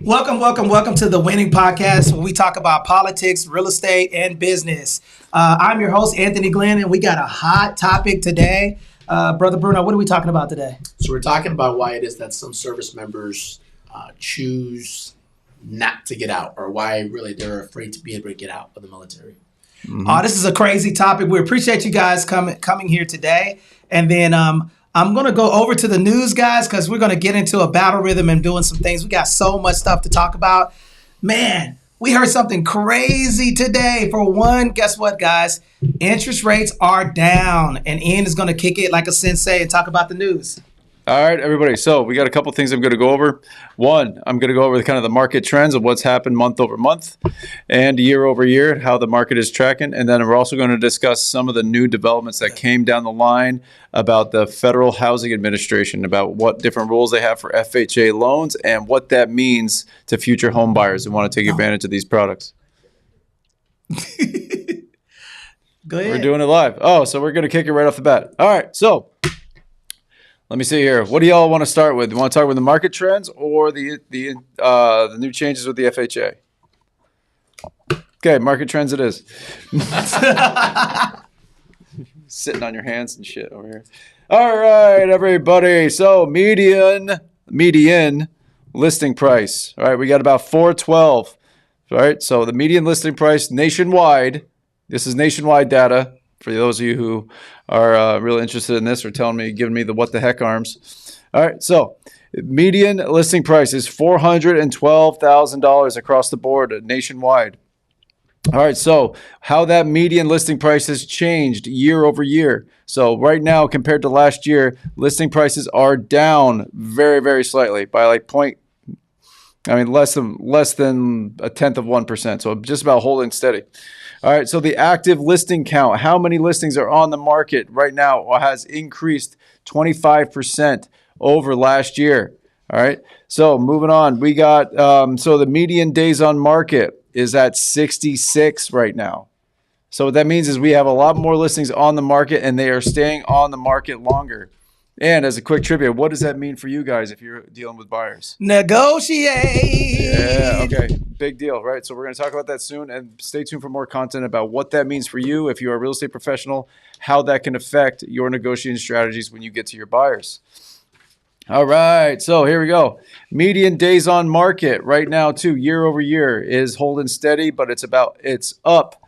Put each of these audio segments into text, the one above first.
Welcome to the Winning Podcast, where we talk about politics, real estate, and business. I'm your host, Anthony Glenn, and we got a hot topic today. Brother Bruno, what are we talking about today? So we're talking about why it is that some service members choose not to get out, or why really they're afraid to be able to get out of the military. Mm-hmm. This is a crazy topic. We appreciate you guys coming here today. And then I'm going to go over to the news, guys, because we're going to get into a battle rhythm and doing some things. We got so much stuff to talk about. Man, we heard something crazy today. For one, guess what, guys? Interest rates are down. And Ian is going to kick it like a sensei and talk about the news. All right, everybody. So we got a couple things I'm going to go over. One, I'm going to go over kind of the market trends of what's happened month over month and year over year, how the market is tracking. And then we're also going to discuss some of the new developments that came down the line about the Federal Housing Administration, about what different rules they have for FHA loans and what that means to future home buyers who want to take advantage of these products. Go ahead. We're doing it live. So we're going to kick it right off the bat. All right, so let me see here. What do y'all want to start with? You want to talk about the market trends or the new changes with the FHA? Okay, market trends it is. Sitting on your hands and shit over here. All right, everybody. So median listing price. All right, we got about 412. All right, so the median listing price nationwide. This is nationwide data. For those of you who are really interested in this or giving me the what the heck arms. All right, so median listing price is $412,000 across the board nationwide. All right, so how that median listing price has changed year over year. So right now, compared to last year, listing prices are down very, very slightly by like less than a tenth of 1%. So just about holding steady. All right, so the active listing count, how many listings are on the market right now, has increased 25% over last year. All right, so moving on, we got, so the median days on market is at 66 right now. So what that means is we have a lot more listings on the market and they are staying on the market longer. And as a quick trivia, what does that mean for you guys if you're dealing with buyers? Negotiate. Yeah, okay. Big deal, right? So we're going to talk about that soon, and stay tuned for more content about what that means for you if you're a real estate professional, how that can affect your negotiating strategies when you get to your buyers. All right, so here we go. Median days on market right now, too, year over year is holding steady, but it's up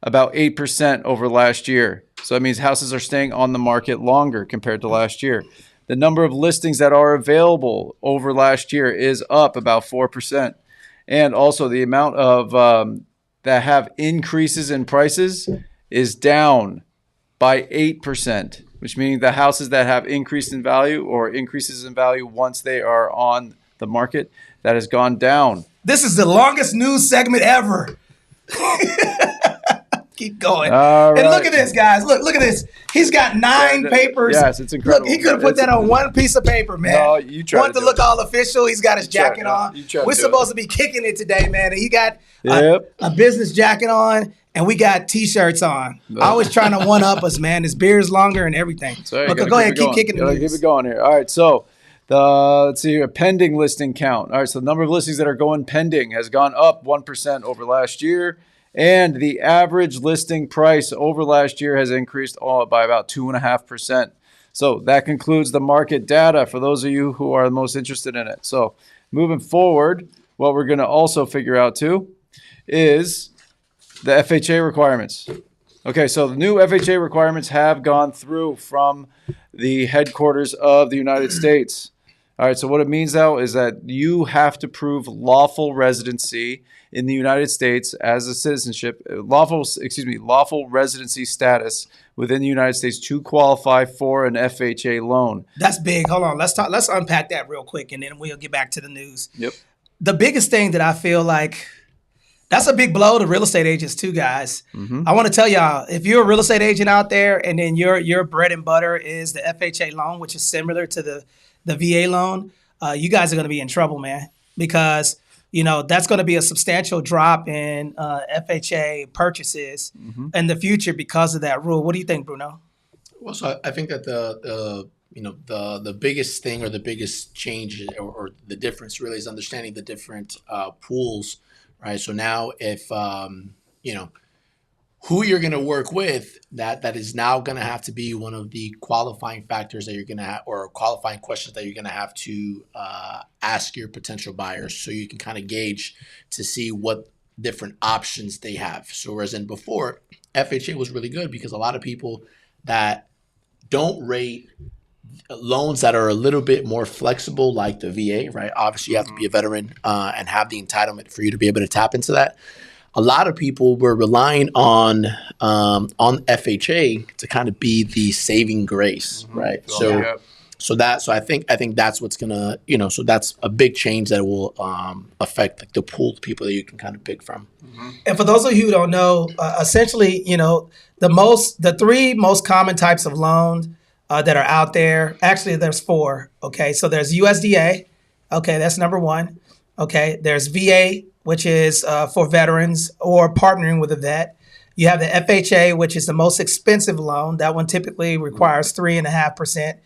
about 8% over last year. So that means houses are staying on the market longer compared to last year. The number of listings that are available over last year is up about 4%. And also the amount of that have increases in prices is down by 8%, which means the houses that have increased in value or increases in value once they are on the market, that has gone down. This is the longest news segment ever. Keep going. All right. And look at this, guys. Look at this. He's got 9 papers. Yes, it's incredible. Look, he could have put that on one piece of paper, man. No, you tried Want to look all official. He's got his jacket on. We're supposed to be kicking it today, man. And he got a business jacket on, and we got T-shirts on. Always trying to one-up us, man. His beard's longer and everything. So okay, go ahead. Keep kicking it. Keep it going here. All right, so let's see here, pending listing count. All right, so the number of listings that are going pending has gone up 1% over last year. And the average listing price over last year has increased by about 2.5%. So that concludes the market data for those of you who are most interested in it. So moving forward, what we're going to also figure out too is the FHA requirements. Okay, so the new FHA requirements have gone through from the headquarters of the United States. All right, so what it means now is that you have to prove lawful residency in the United States as a lawful residency status within the United States to qualify for an FHA loan. That's big. Hold on. Let's unpack that real quick, and then we'll get back to the news. Yep. The biggest thing that I feel like that's a big blow to real estate agents too, guys. Mm-hmm. I want to tell y'all, if you're a real estate agent out there and then your bread and butter is the FHA loan, which is similar to the VA loan, you guys are going to be in trouble, man, because that's going to be a substantial drop in FHA purchases in the future because of that rule. What do you think, Bruno? Well, so I think that the the biggest thing or the biggest change or the difference really is understanding the different pools, right? So now if who you're going to work with, that is now going to have to be one of the qualifying factors that you're going to have, or qualifying questions that you're going to have to ask your potential buyers, so you can kind of gauge to see what different options they have. So whereas in before, FHA was really good because a lot of people that don't rate loans that are a little bit more flexible, like the VA, right? Obviously, you have to be a veteran and have the entitlement for you to be able to tap into that. A lot of people were relying on FHA to kind of be the saving grace, right? So I think that's what's gonna, so that's a big change that will affect like the pool of people that you can kind of pick from. And for those of you who don't know, essentially, the three most common types of loans that are out there. Actually, there's four. Okay, so there's USDA. Okay, that's number one. Okay, there's VA, which is for veterans or partnering with a vet. You have the FHA, which is the most expensive loan. That one typically requires 3.5%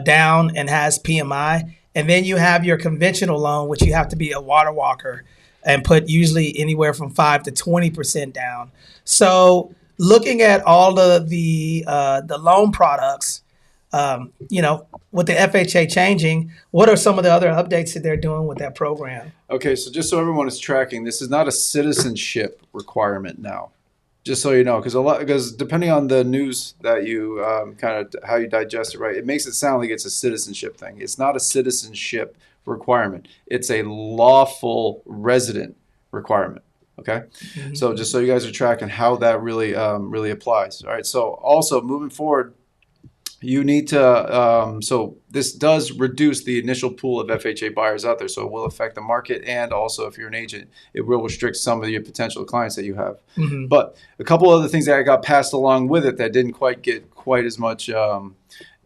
down and has PMI. And then you have your conventional loan, which you have to be a water walker and put usually anywhere from 5 to 20% down. So looking at all of the loan products, with the FHA changing, what are some of the other updates that they're doing with that program? Okay, so just so everyone is tracking, this is not a citizenship requirement now. Just so you know, because depending on the news that you kind of how you digest it, right, it makes it sound like it's a citizenship thing. It's not a citizenship requirement. It's a lawful resident requirement. Okay, so just so you guys are tracking how that really really applies. All right, so also moving forward, you need to, so this does reduce the initial pool of FHA buyers out there. So it will affect the market. And also, if you're an agent, it will restrict some of your potential clients that you have. But a couple other things that got passed along with it that didn't quite get quite as much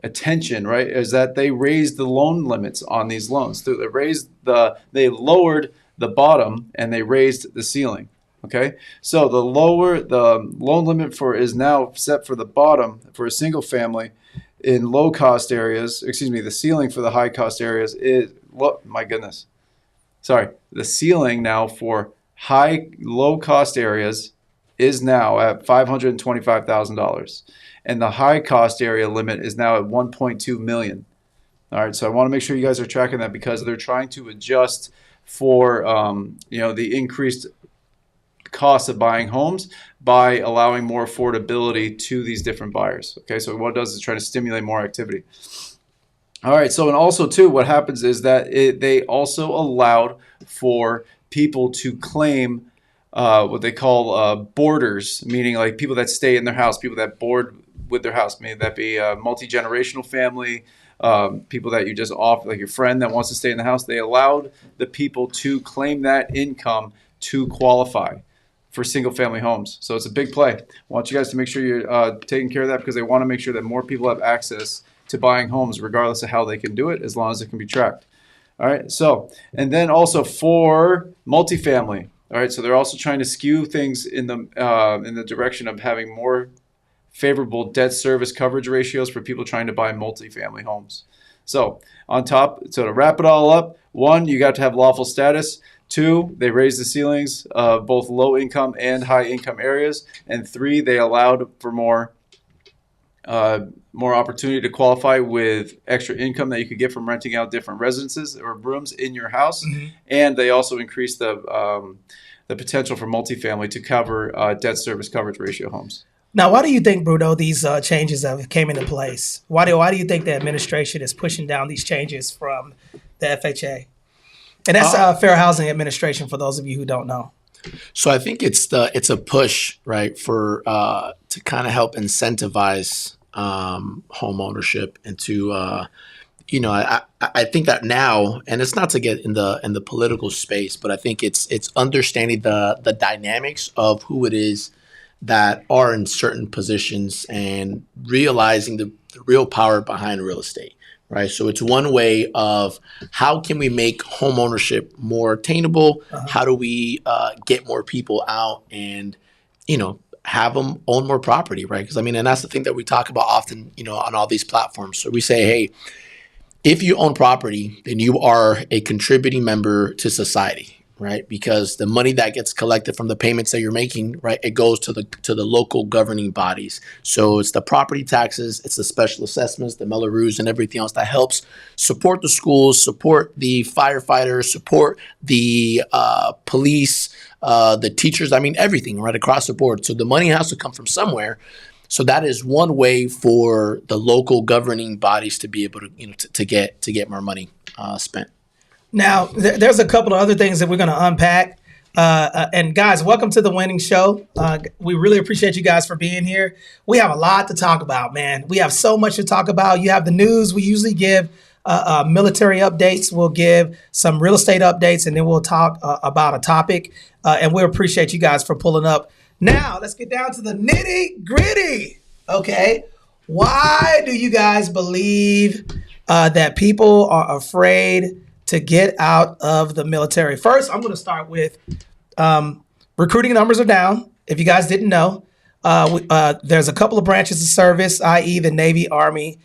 attention, right, is that they raised the loan limits on these loans. So they lowered the bottom and they raised the ceiling. Okay, so the loan limit is now set for the bottom for a single family in low cost areas. The ceiling for the high cost areas is the ceiling now for low cost areas is now at $525,000, and the high cost area limit is now at 1.2 million. All right, so I want to make sure you guys are tracking that because they're trying to adjust for the increased cost of buying homes by allowing more affordability to these different buyers. Okay, so what it does is try to stimulate more activity. All right, so and also too, what happens is that they also allowed for people to claim what they call boarders, meaning like people that stay in their house, people that board with their house, may that be a multi-generational family, people that you just offer, like your friend that wants to stay in the house. They allowed the people to claim that income to qualify for single family homes. So it's a big play. I want you guys to make sure you're taking care of that because they want to make sure that more people have access to buying homes regardless of how they can do it, as long as it can be tracked. All right, so, and then also for multifamily, all right, so they're also trying to skew things in the direction of having more favorable debt service coverage ratios for people trying to buy multifamily homes. So to wrap it all up, 1, you got to have lawful status. 2, they raised the ceilings of both low income and high income areas. And 3, they allowed for more opportunity to qualify with extra income that you could get from renting out different residences or rooms in your house. And they also increased the potential for multifamily to cover debt service coverage ratio homes. Now, why do you think, Bruno, these changes have came into place? Why do you think the administration is pushing down these changes from the FHA? And that's Fair Housing Administration, for those of you who don't know. So I think it's a push, right, for to kind of help incentivize home ownership and to I think that now, and it's not to get in the political space, but I think it's understanding the dynamics of who it is that are in certain positions and realizing the real power behind real estate. Right. So it's one way of how can we make home ownership more attainable? How do we get more people out and, have them own more property, right? Because I mean, and that's the thing that we talk about often, on all these platforms. So we say, hey, if you own property, then you are a contributing member to society, right? Because the money that gets collected from the payments that you're making, right, it goes to the local governing bodies. So it's the property taxes, it's the special assessments, the Mello-Roos, and everything else that helps support the schools, support the firefighters, support the police, the teachers. I mean, everything right across the board. So the money has to come from somewhere. So that is one way for the local governing bodies to be able to, to get more money spent. Now, there's a couple of other things that we're going to unpack. And guys, welcome to the Winning Show. We really appreciate you guys for being here. We have a lot to talk about, man. We have so much to talk about. You have the news. We usually give military updates. We'll give some real estate updates, and then we'll talk about a topic. And we appreciate you guys for pulling up. Now, let's get down to the nitty gritty. Okay. Why do you guys believe that people are afraid to get out of the military? First, I'm going to start with recruiting numbers are down. If you guys didn't know, there's a couple of branches of service, i.e. the Navy, Army,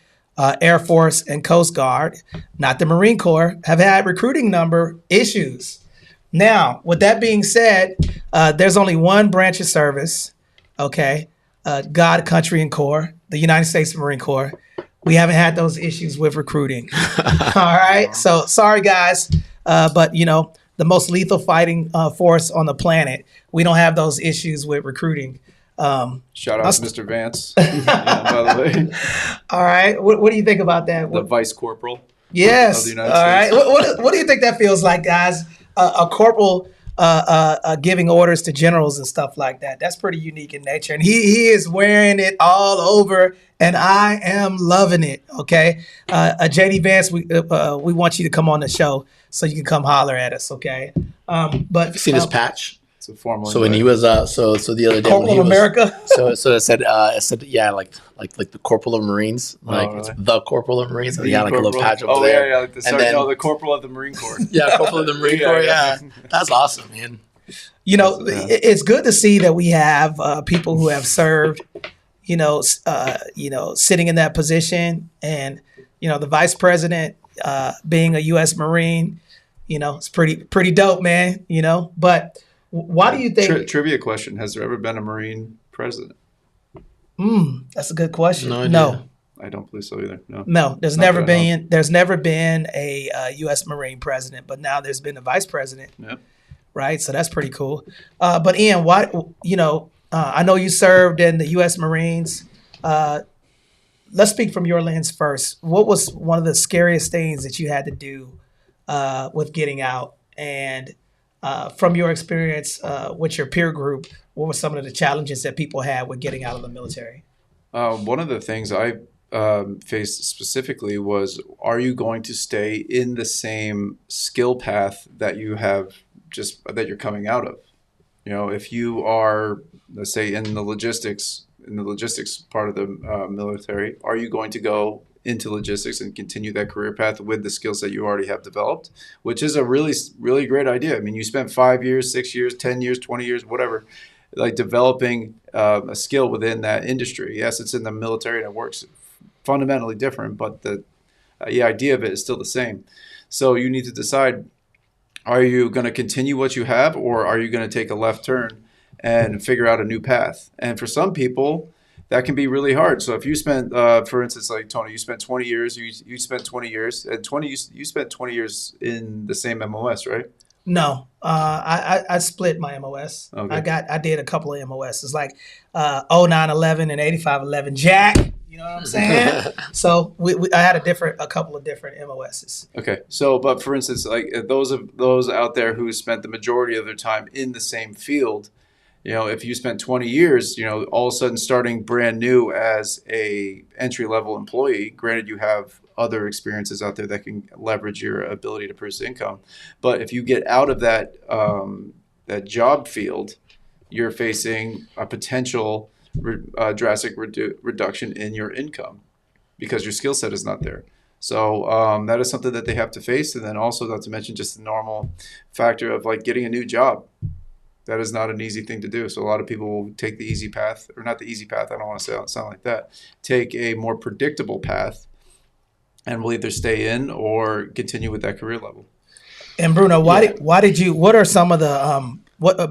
Air Force, and Coast Guard, not the Marine Corps, have had recruiting number issues. Now, with that being said, there's only one branch of service, okay? God, country, and Corps, the United States Marine Corps. We haven't had those issues with recruiting. All right? So, sorry, guys, but, the most lethal fighting force on the planet, we don't have those issues with recruiting. Shout out to Mr. Vance, by the way. All right. What do you think about that? The Vice Corporal. Yes. Of the United All States. right. What do you think that feels like, guys? A corporal giving orders to generals and stuff like that. That's pretty unique in nature. And he is wearing it all over, and I am loving it. Okay. JD Vance, we want you to come on the show so you can come holler at us. Okay. But Have you seen his patch? It's a formal. So when he was so the other day when Corporal he of was, America. so it said yeah, like the Corporal of Marines, like really? it's the Corporal of Marines. So he had like a little patch over Oh there. yeah, like the And sergeant, then- the Corporal of the Marine Corps. Yeah, Corporal of the Marine Corps. Yeah, that's awesome, man. It's good to see that we have people who have served, sitting in that position, and the vice president being a U.S. Marine, it's pretty dope, man. But why do you think? Trivia question: has there ever been a Marine president? That's a good question. No idea. No, I don't believe so either. No. there's Not never that I know. been. There's never been a U.S. Marine president, but now there's been a vice president. Yep. Right? So that's pretty cool. But Ian, why? I know you served in the U.S. Marines. Let's speak from your lens first. What was one of the scariest things that you had to do with getting out? And from your experience with your peer group, what were some of the challenges that people had with getting out of the military? One of the things I faced specifically was: are you going to stay in the same skill path that you have that you're coming out of? If you are, let's say, in the logistics part of the military, are you going to go into logistics and continue that career path with the skill set you already have developed, which is a really, really great idea. I mean, you spent 5 years, 6 years, 10 years, 20 years, whatever, like developing a skill within that industry. Yes, it's in the military and it works fundamentally different, but the idea of it is still the same. So you need to decide, are you going to continue what you have, or are you going to take a left turn and figure out a new path? And for some people, that can be really hard. So if you spent, for instance, like Tony, you spent 20 years, you spent 20 years, and you spent 20 years in the same MOS, right? No, I split my MOS. Okay. I did a couple of MOSs, like 0911 and 8511 Jack. You know what I'm saying? So I had a couple of different MOSs. Okay. So, but for instance, like those out there who spent the majority of their time in the same field, if you spent 20 years, all of a sudden starting brand new as a entry level employee, granted you have other experiences out there that can leverage your ability to produce income. But if you get out of that job field, you're facing a potential drastic reduction in your income because your skill set is not there. So that is something that they have to face. And then also, not to mention just the normal factor of like getting a new job. That is not an easy thing to do. So a lot of people will take the easy path, or not the easy path. I don't want to sound like that. Take a more predictable path, and will either stay in or continue with that career level. And Bruno, why did you? What are some of the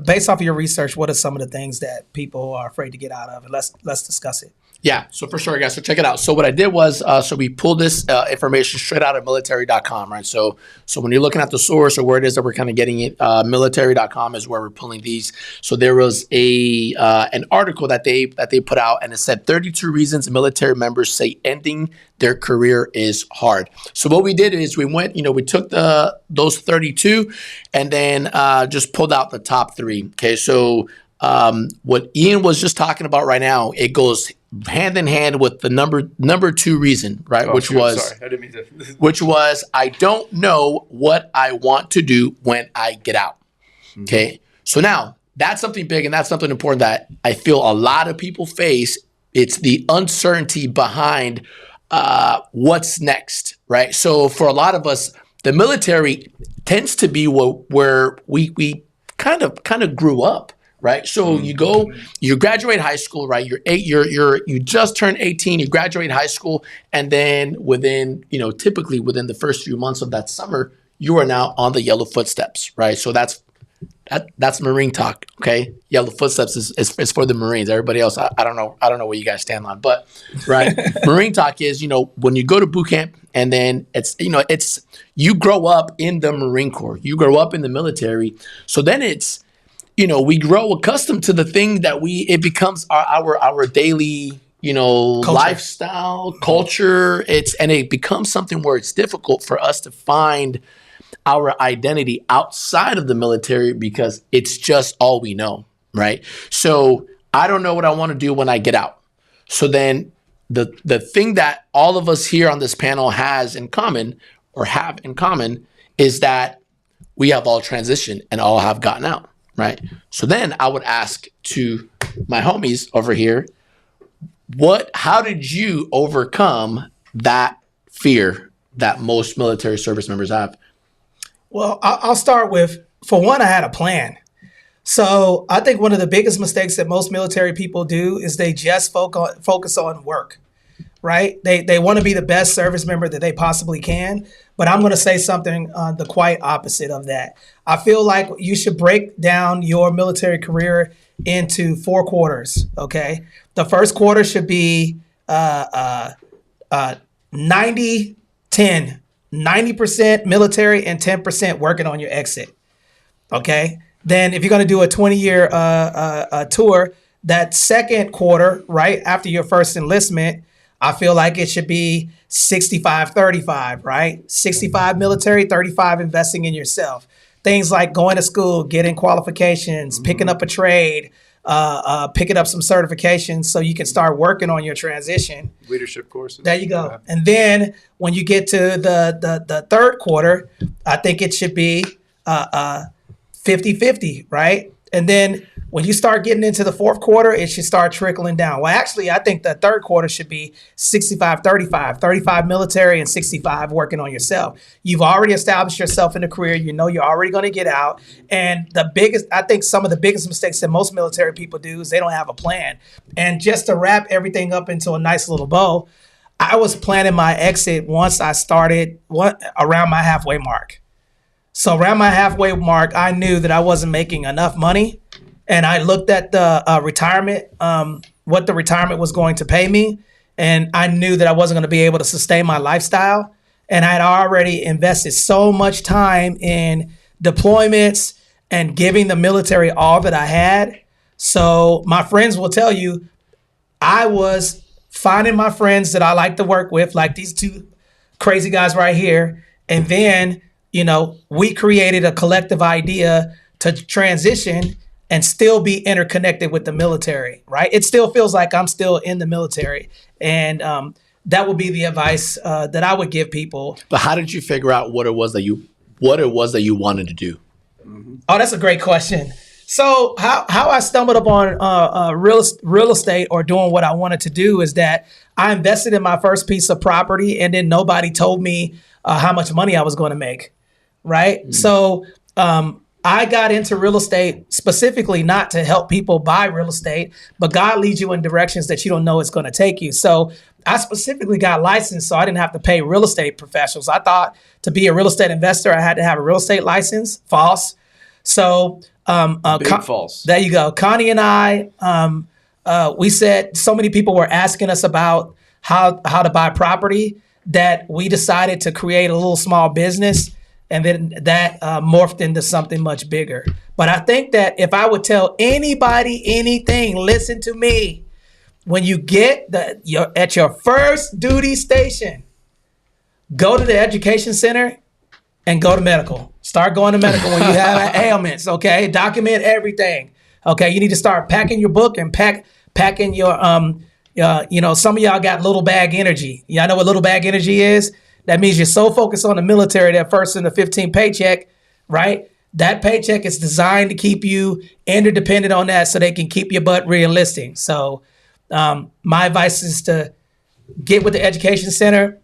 based off of your research? What are some of the things that people are afraid to get out of? And let's discuss it. Yeah, so for sure, guys. So check it out. So what I did was, so we pulled this information straight out of military.com, right? So when you're looking at the source or where it is that we're kind of getting it, military.com is where we're pulling these. So there was an article that they put out, and it said 32 reasons military members say ending their career is hard. So what we did is we went, we took those 32 and then just pulled out the top 3. Okay, so what Ian was just talking about right now, it goes hand in hand with the number 2 reason, right? Sorry, I didn't mean to. Which was, I don't know what I want to do when I get out. Okay. So now that's something big and that's something important that I feel a lot of people face. It's the uncertainty behind what's next, right? So for a lot of us, the military tends to be where we kind of grew up. Right. So you graduate high school, right? You just turned 18, you graduate high school. And then typically within the first few months of that summer, you are now on the yellow footsteps, right? So that's Marine talk. Okay. Yellow footsteps is for the Marines. Everybody else, I don't know where you guys stand on, but right. Marine talk is, when you go to boot camp and then it's you grow up in the Marine Corps, you grow up in the military. So then it's, we grow accustomed to the thing that it becomes our daily, lifestyle, culture. It becomes something where it's difficult for us to find our identity outside of the military because it's just all we know, right? So I don't know what I want to do when I get out. So then the thing that all of us here on this panel have in common is that we have all transitioned and all have gotten out. Right. So then I would ask to my homies over here, how did you overcome that fear that most military service members have? Well, I'll start with, for one, I had a plan. So I think one of the biggest mistakes that most military people do is they just focus on work. Right. They want to be the best service member that they possibly can. But I'm going to say something the quite opposite of that. I feel like you should break down your military career into 4 quarters. OK, the first quarter should be 90-10, 90% military and 10% working on your exit. OK, then if you're going to do a 20-year tour, that second quarter, right after your first enlistment, I feel like it should be 65-35, right? 65 military, 35 investing in yourself. Things like going to school, getting qualifications, picking up a trade, picking up some certifications so you can start working on your transition. Leadership courses. There you go. Yeah. And then when you get to the third quarter, I think it should be 50-50, right? And then when you start getting into the fourth quarter, it should start trickling down. Well, actually, I think the third quarter should be 65-35, 35 military and 65 working on yourself. You've already established yourself in a career. You know you're already going to get out. And I think some of the biggest mistakes that most military people do is they don't have a plan. And just to wrap everything up into a nice little bow, I was planning my exit once I started around my halfway mark. So around my halfway mark, I knew that I wasn't making enough money. And I looked at the retirement, what the retirement was going to pay me. And I knew that I wasn't going to be able to sustain my lifestyle. And I had already invested so much time in deployments and giving the military all that I had. So my friends will tell you, I was finding my friends that I like to work with, like these 2 crazy guys right here. And then, we created a collective idea to transition and still be interconnected with the military, right? It still feels like I'm still in the military. And that would be the advice that I would give people. But how did you figure out what it was that you wanted to do? Mm-hmm. Oh, that's a great question. So how I stumbled upon real estate or doing what I wanted to do is that I invested in my first piece of property and then nobody told me how much money I was going to make, right? Mm-hmm. So I got into real estate specifically not to help people buy real estate, but God leads you in directions that you don't know it's going to take you. So I specifically got licensed so I didn't have to pay real estate professionals. I thought to be a real estate investor, I had to have a real estate license. False. So false. There you go. Connie and I, we said so many people were asking us about how to buy property that we decided to create a little small business. And then that morphed into something much bigger. But I think that if I would tell anybody anything, listen to me. When you get at your first duty station, go to the education center and go to medical. Start going to medical when you have ailments, okay? Document everything, okay? You need to start packing your book and packing your, some of y'all got little bag energy. Y'all know what little bag energy is? That means you're so focused on the military, that first and the 15 paycheck, right? That paycheck is designed to keep you interdependent on that so they can keep your butt re-enlisting. So my advice is to get with the education center,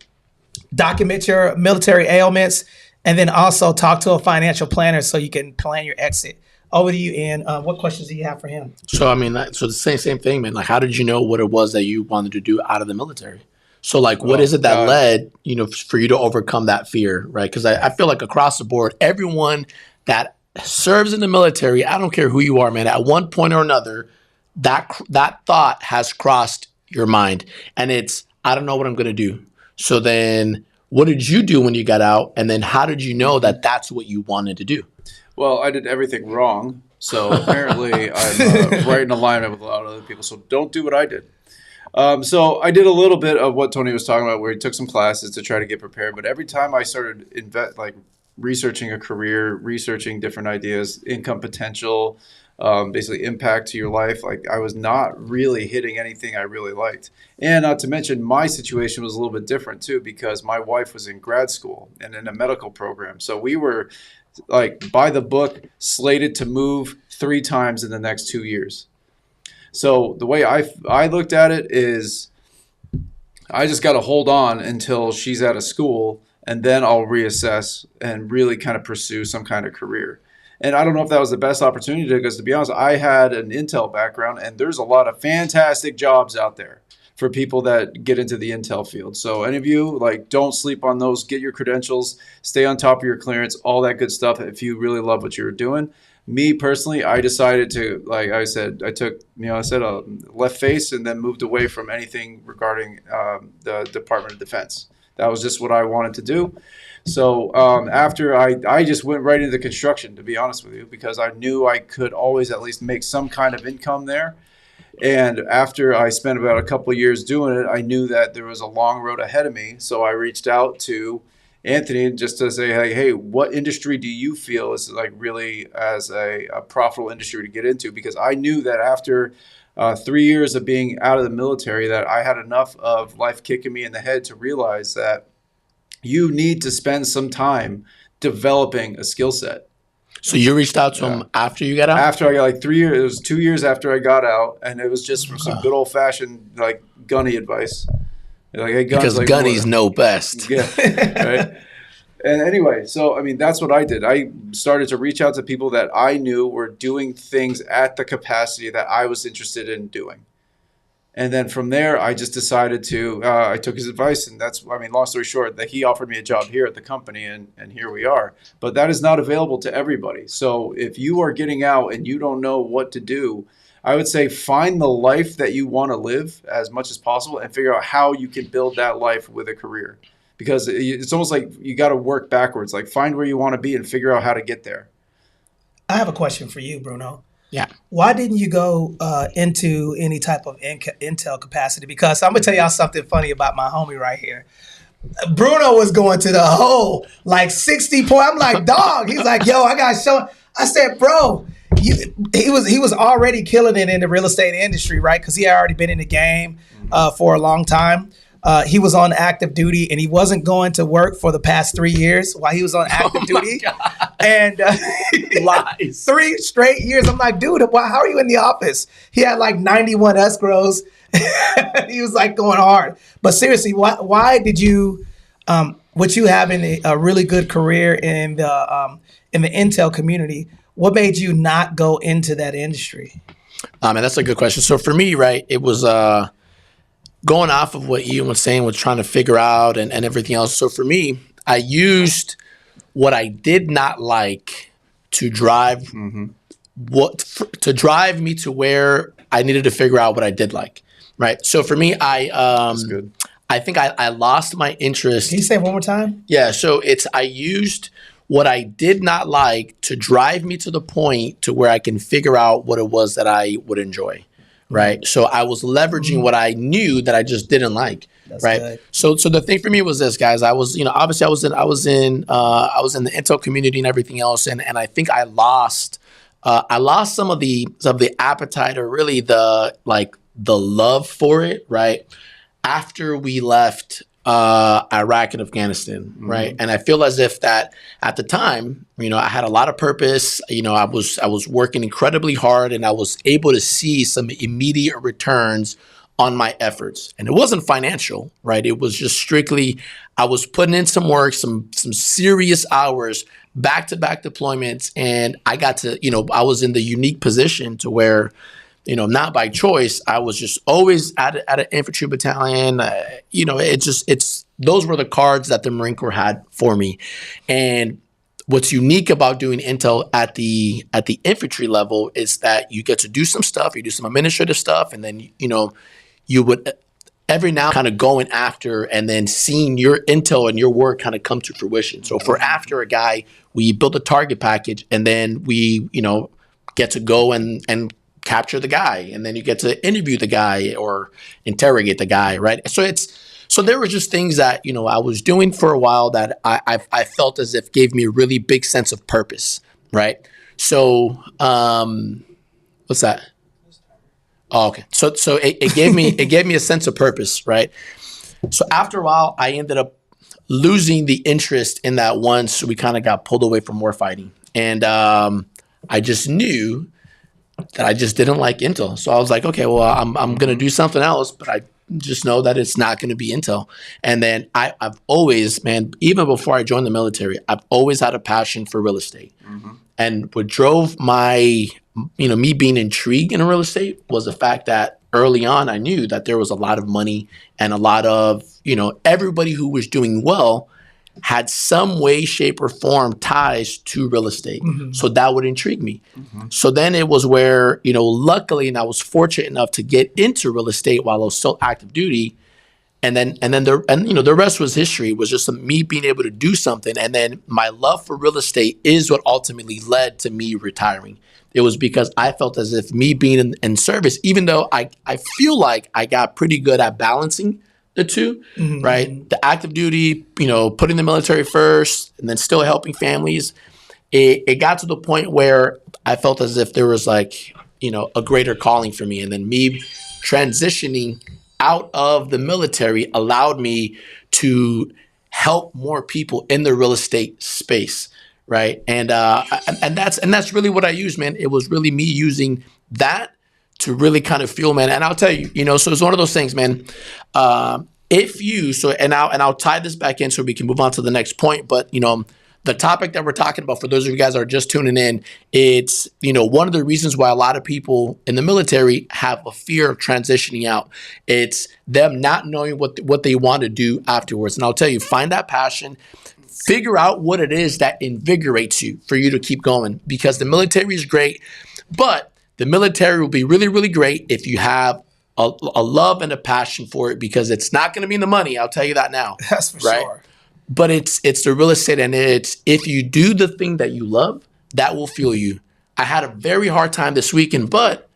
document your military ailments, and then also talk to a financial planner so you can plan your exit. Over to you, Ian. What questions do you have for him? So, I mean, so the same thing, man. Like, how did you know what it was that you wanted to do out of the military? So, like, what is it that led, for you to overcome that fear, right? Because I feel like across the board, everyone that serves in the military, I don't care who you are, man, at one point or another, that thought has crossed your mind. And it's, I don't know what I'm going to do. So then what did you do when you got out? And then how did you know that that's what you wanted to do? Well, I did everything wrong. So apparently I'm right in alignment with a lot of other people. So don't do what I did. So I did a little bit of what Tony was talking about, where he took some classes to try to get prepared. But every time I started researching a career, researching different ideas, income potential, basically impact to your life, like I was not really hitting anything I really liked. And not to mention, my situation was a little bit different too, because my wife was in grad school and in a medical program. So we were like by the book, slated to move 3 times in the next 2 years. So the way I looked at it is I just got to hold on until she's out of school, and then I'll reassess and really kind of pursue some kind of career. And I don't know if that was the best opportunity, because to be honest, I had an Intel background, and there's a lot of fantastic jobs out there for people that get into the Intel field. So any of you, don't sleep on those. Get your credentials, stay on top of your clearance, all that good stuff if you really love what you're doing. Me personally, I decided to, like I said, I took, a left face and then moved away from anything regarding the Department of Defense. That was just what I wanted to do. So after I just went right into construction, to be honest with you, because I knew I could always at least make some kind of income there. And after I spent about a couple of years doing it, I knew that there was a long road ahead of me. So I reached out to Anthony just to say, hey, what industry do you feel is really as a profitable industry to get into? Because I knew that after 3 years of being out of the military, that I had enough of life kicking me in the head to realize that you need to spend some time developing a skill set. So you reached out to him after you got out? After I got 3 years, it was 2 years after I got out, and it was just for some good old fashioned gunny advice. Hey, guns, because gunnies know best. Yeah, right. And anyway, so I mean, that's what I did. I started to reach out to people that I knew were doing things at the capacity that I was interested in doing. And then from there, I just decided to, I took his advice, and long story short, that he offered me a job here at the company, and here we are. But that is not available to everybody. So if you are getting out and you don't know what to do, I would say find the life that you want to live as much as possible and figure out how you can build that life with a career. Because it's almost like you got to work backwards, find where you want to be and figure out how to get there. I have a question for you, Bruno. Yeah. Why didn't you go into any type of Intel capacity? Because I'm going to tell y'all something funny about my homie right here. Bruno was going to the whole 60 point. I'm like, dog. He's like, yo, I got to show. I said, bro, he was already killing it in the real estate industry, right? Because he had already been in the game for a long time. He was on active duty, and he wasn't going to work for the past 3 years while he was on active duty. And lies. 3 straight years. I'm like, dude, how are you in the office? He had 91 escrows. He was going hard. But seriously, why did you, with you having a really good career in the Intel community, What made you not go into that industry? And that's a good question. So for me, right, it was going off of what Ian was saying, was trying to figure out and everything else. So for me, I used what I did not like to drive to drive me to where I needed to figure out what I did like. Right. So for me, That's good. I think I lost my interest. Can you say it one more time? Yeah. So I used what I did not like to drive me to the point to where I can figure out what it was that I would enjoy. Right. So I was leveraging what I knew that I just didn't like. That's right. good. So the thing for me was this, guys. I was, obviously I was in the Intel community and everything else. And I think I lost some of the appetite, or really the love for it. Right. After we left Iraq and Afghanistan, right? And I feel as if that at the time, I had a lot of purpose. I was working incredibly hard, and I was able to see some immediate returns on my efforts. And it wasn't financial, right? It was just strictly, I was putting in some work, some serious hours, back-to-back deployments, and I got to, I was in the unique position to where, not by choice, I was just always at an infantry battalion. Those were the cards that the Marine Corps had for me. And what's unique about doing intel at the infantry level is that you get to do some stuff, you do some administrative stuff, and then you would every now kind of going after and then seeing your intel and your work kind of come to fruition. So for after a guy, we built a target package, and then we get to go and capture the guy, and then you get to interview the guy or interrogate the guy, right? So there were just things that I was doing for a while that I felt as if gave me a really big sense of purpose, right? So what's that? Oh, okay. So it gave me a sense of purpose, right? So after a while, I ended up losing the interest in that once we kind of got pulled away from warfighting, and I just knew that I just didn't like intel. So I was like, okay, well, I'm going to do something else, but I just know that it's not going to be intel. And then I've always, man, even before I joined the military, I've always had a passion for real estate. And what drove my, me being intrigued in real estate was the fact that early on, I knew that there was a lot of money and a lot of, everybody who was doing well had some way, shape, or form ties to real estate. So that would intrigue me. So then it was where, luckily, and I was fortunate enough to get into real estate while I was still active duty. And then the rest was history. It was just me being able to do something. And then my love for real estate is what ultimately led to me retiring. It was because I felt as if me being in service, even though I feel like I got pretty good at balancing the two, right? The active duty, putting the military first and then still helping families. It got to the point where I felt as if there was a greater calling for me. And then me transitioning out of the military allowed me to help more people in the real estate space, right? And that's really what I used, man. It was really me using that to really kind of fuel, man. And I'll tell you, so it's one of those things, man. I'll tie this back in so we can move on to the next point. But, the topic that we're talking about, for those of you guys that are just tuning in, it's, one of the reasons why a lot of people in the military have a fear of transitioning out. It's them not knowing what they want to do afterwards. And I'll tell you, find that passion. Figure out what it is that invigorates you for you to keep going, because the military is great, but the military will be really, really great if you have a love and a passion for it, because it's not going to be in the money. I'll tell you that now. That's for right? sure. But it's the real estate, and it's if you do the thing that you love, that will fuel you. I had a very hard time this weekend, but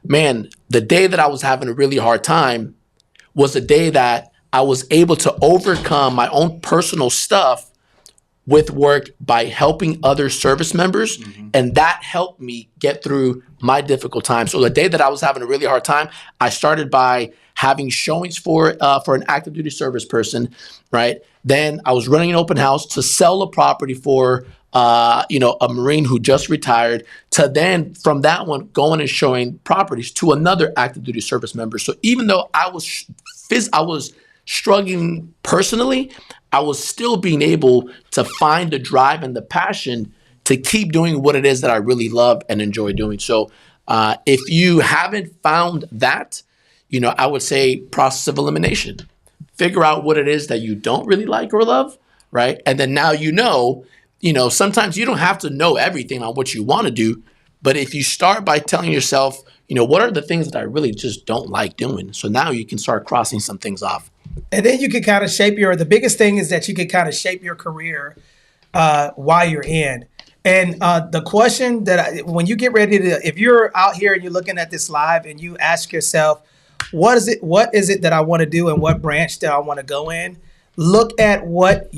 man, the day that I was having a really hard time was the day that I was able to overcome my own personal stuff with work by helping other service members. And that helped me get through my difficult time. So the day that I was having a really hard time, I started by having showings for an active duty service person, right? Then I was running an open house to sell a property for a Marine who just retired, to then from that one going and showing properties to another active duty service member. So even though I was struggling personally, I was still being able to find the drive and the passion to keep doing what it is that I really love and enjoy doing. So if you haven't found that, I would say process of elimination. Figure out what it is that you don't really like or love, right? And then now sometimes you don't have to know everything on what you want to do, but if you start by telling yourself, what are the things that I really just don't like doing? So now you can start crossing some things off. And then you can kind of the biggest thing is that you can kind of shape your career while you're in. And the question when you get ready if you're out here and you're looking at this live and you ask yourself, what is it that I want to do and what branch do I want to go in? Look at what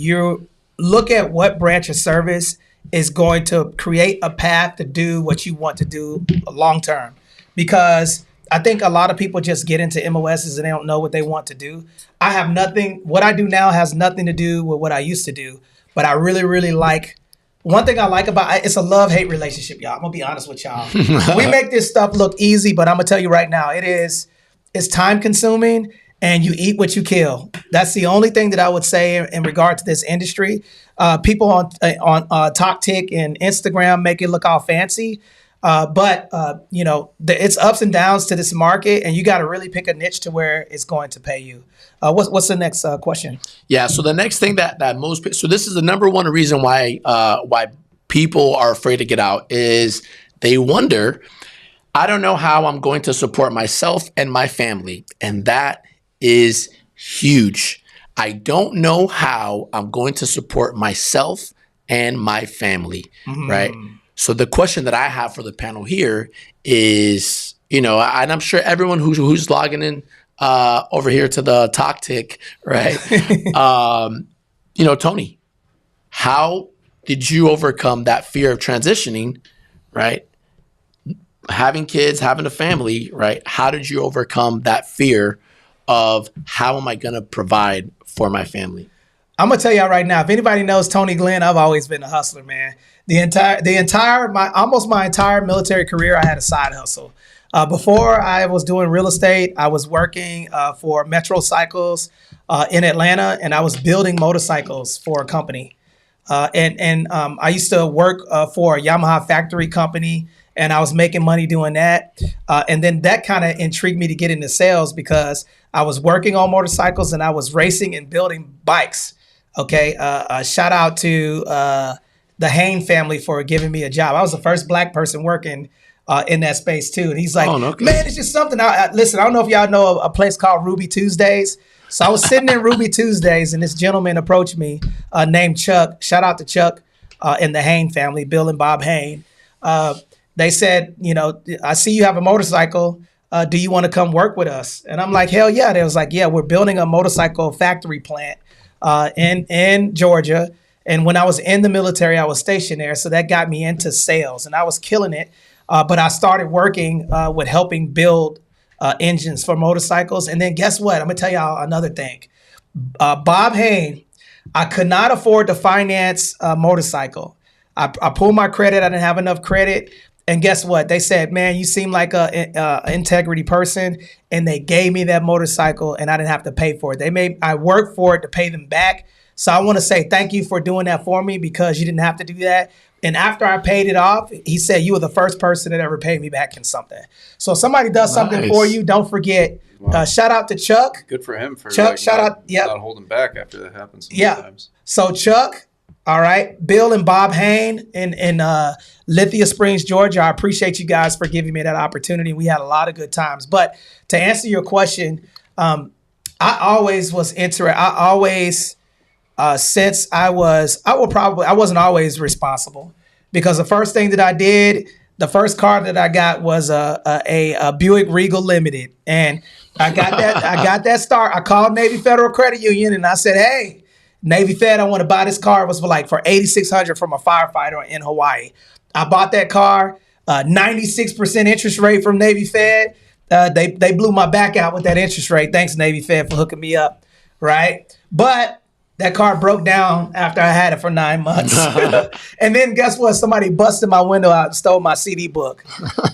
branch of service is going to create a path to do what you want to do long term. Because I think a lot of people just get into MOSs and they don't know what they want to do. What I do now has nothing to do with what I used to do, but I really, really like. One thing I like about it's a love-hate relationship, y'all. I'm gonna be honest with y'all. We make this stuff look easy, but I'm gonna tell you right now, it's time-consuming, and you eat what you kill. That's the only thing that I would say in regard to this industry. People on TalkTick and Instagram make it look all fancy, but it's ups and downs to this market, and you got to really pick a niche to where it's going to pay you. What's the next question? Yeah. So the next thing that so this is the number one reason why people are afraid to get out is they wonder, I don't know how I'm going to support myself and my family. And that is huge. I don't know how I'm going to support myself and my family, right? So the question that I have for the panel here is, and I'm sure everyone who's logging in over here to the TalkTick, right? Tony, how did you overcome that fear of transitioning, right? Having kids, having a family, right? How did you overcome that fear of how am I going to provide for my family? I'm gonna tell y'all right now, if anybody knows Tony Glenn, I've always been a hustler, man. Almost my entire military career, I had a side hustle. Before I was doing real estate, I was working for Metro Cycles in Atlanta, and I was building motorcycles for a company. I used to work for a Yamaha factory company, and I was making money doing that. And then that kind of intrigued me to get into sales because I was working on motorcycles and I was racing and building bikes. Okay. Shout out to the Hain family for giving me a job. I was the first black person working in that space too. And he's like, man, it's just something. Listen, I don't know if y'all know a place called Ruby Tuesdays. So I was sitting in Ruby Tuesdays and this gentleman approached me named Chuck. Shout out to Chuck and the Hain family, Bill and Bob Hain. They said, I see you have a motorcycle. Do you want to come work with us? And I'm like, hell yeah. They was like, yeah, we're building a motorcycle factory plant in Georgia. And when I was in the military, I was stationed there. So that got me into sales and I was killing it. But I started working with helping build engines for motorcycles. And then guess what? I'm going to tell y'all another thing. Bob Hain, I could not afford to finance a motorcycle. I pulled my credit. I didn't have enough credit. And guess what? They said, man, you seem like a integrity person. And they gave me that motorcycle and I didn't have to pay for it. I worked for it to pay them back. So I want to say thank you for doing that for me because you didn't have to do that. And after I paid it off, he said, you were the first person that ever paid me back in something. So if somebody does something for you, don't forget. Wow. Shout out to Chuck. Good for him for Chuck. Not holding back after that happens. Sometimes. So Chuck, all right, Bill and Bob Hain in Lithia Springs, Georgia. I appreciate you guys for giving me that opportunity. We had a lot of good times. But to answer your question, I always was interested. I always. Since I wasn't always responsible because the first thing that I did, the first car that I got was a Buick Regal Limited. And I got that start. I called Navy Federal Credit Union and I said, hey, Navy Fed, I want to buy this car. It was for $8,600 from a firefighter in Hawaii. I bought that car, 96% interest rate from Navy Fed. They blew my back out with that interest rate. Thanks, Navy Fed, for hooking me up. Right. But that car broke down after I had it for 9 months. And then guess what? Somebody busted my window out and stole my CD book.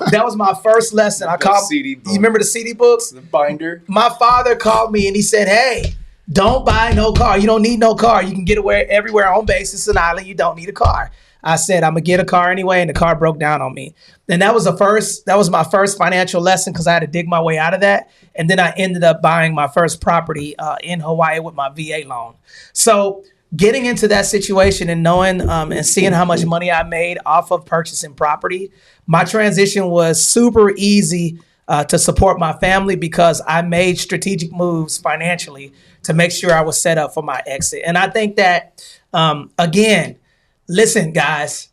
That was my first lesson. I called CD book. You remember the CD books? The binder. My father called me and he said, hey, don't buy no car. You don't need no car. You can get away everywhere on base. It's an island. You don't need a car. I said, I'm gonna get a car anyway, and the car broke down on me. And that was my first financial lesson because I had to dig my way out of that. And then I ended up buying my first property in Hawaii with my VA loan. So getting into that situation and knowing and seeing how much money I made off of purchasing property, my transition was super easy to support my family because I made strategic moves financially to make sure I was set up for my exit. And I think that, again, listen, guys,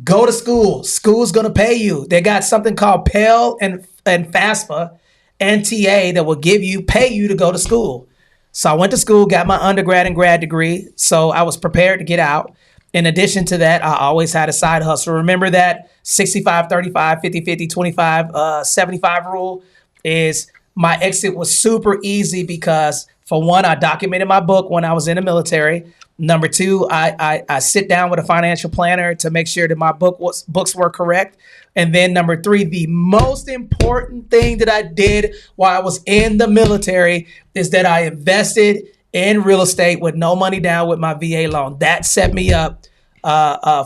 go to school. School's going to pay you. They got something called Pell and FAFSA and TA that will pay you to go to school. So I went to school, got my undergrad and grad degree. So I was prepared to get out. In addition to that, I always had a side hustle. Remember that 65, 35, 50, 50, 25, 75 rule is my exit was super easy because, for one, I documented my book when I was in the military. Number two, I sit down with a financial planner to make sure that my books were correct. And then number three, the most important thing that I did while I was in the military is that I invested in real estate with no money down with my VA loan. That set me up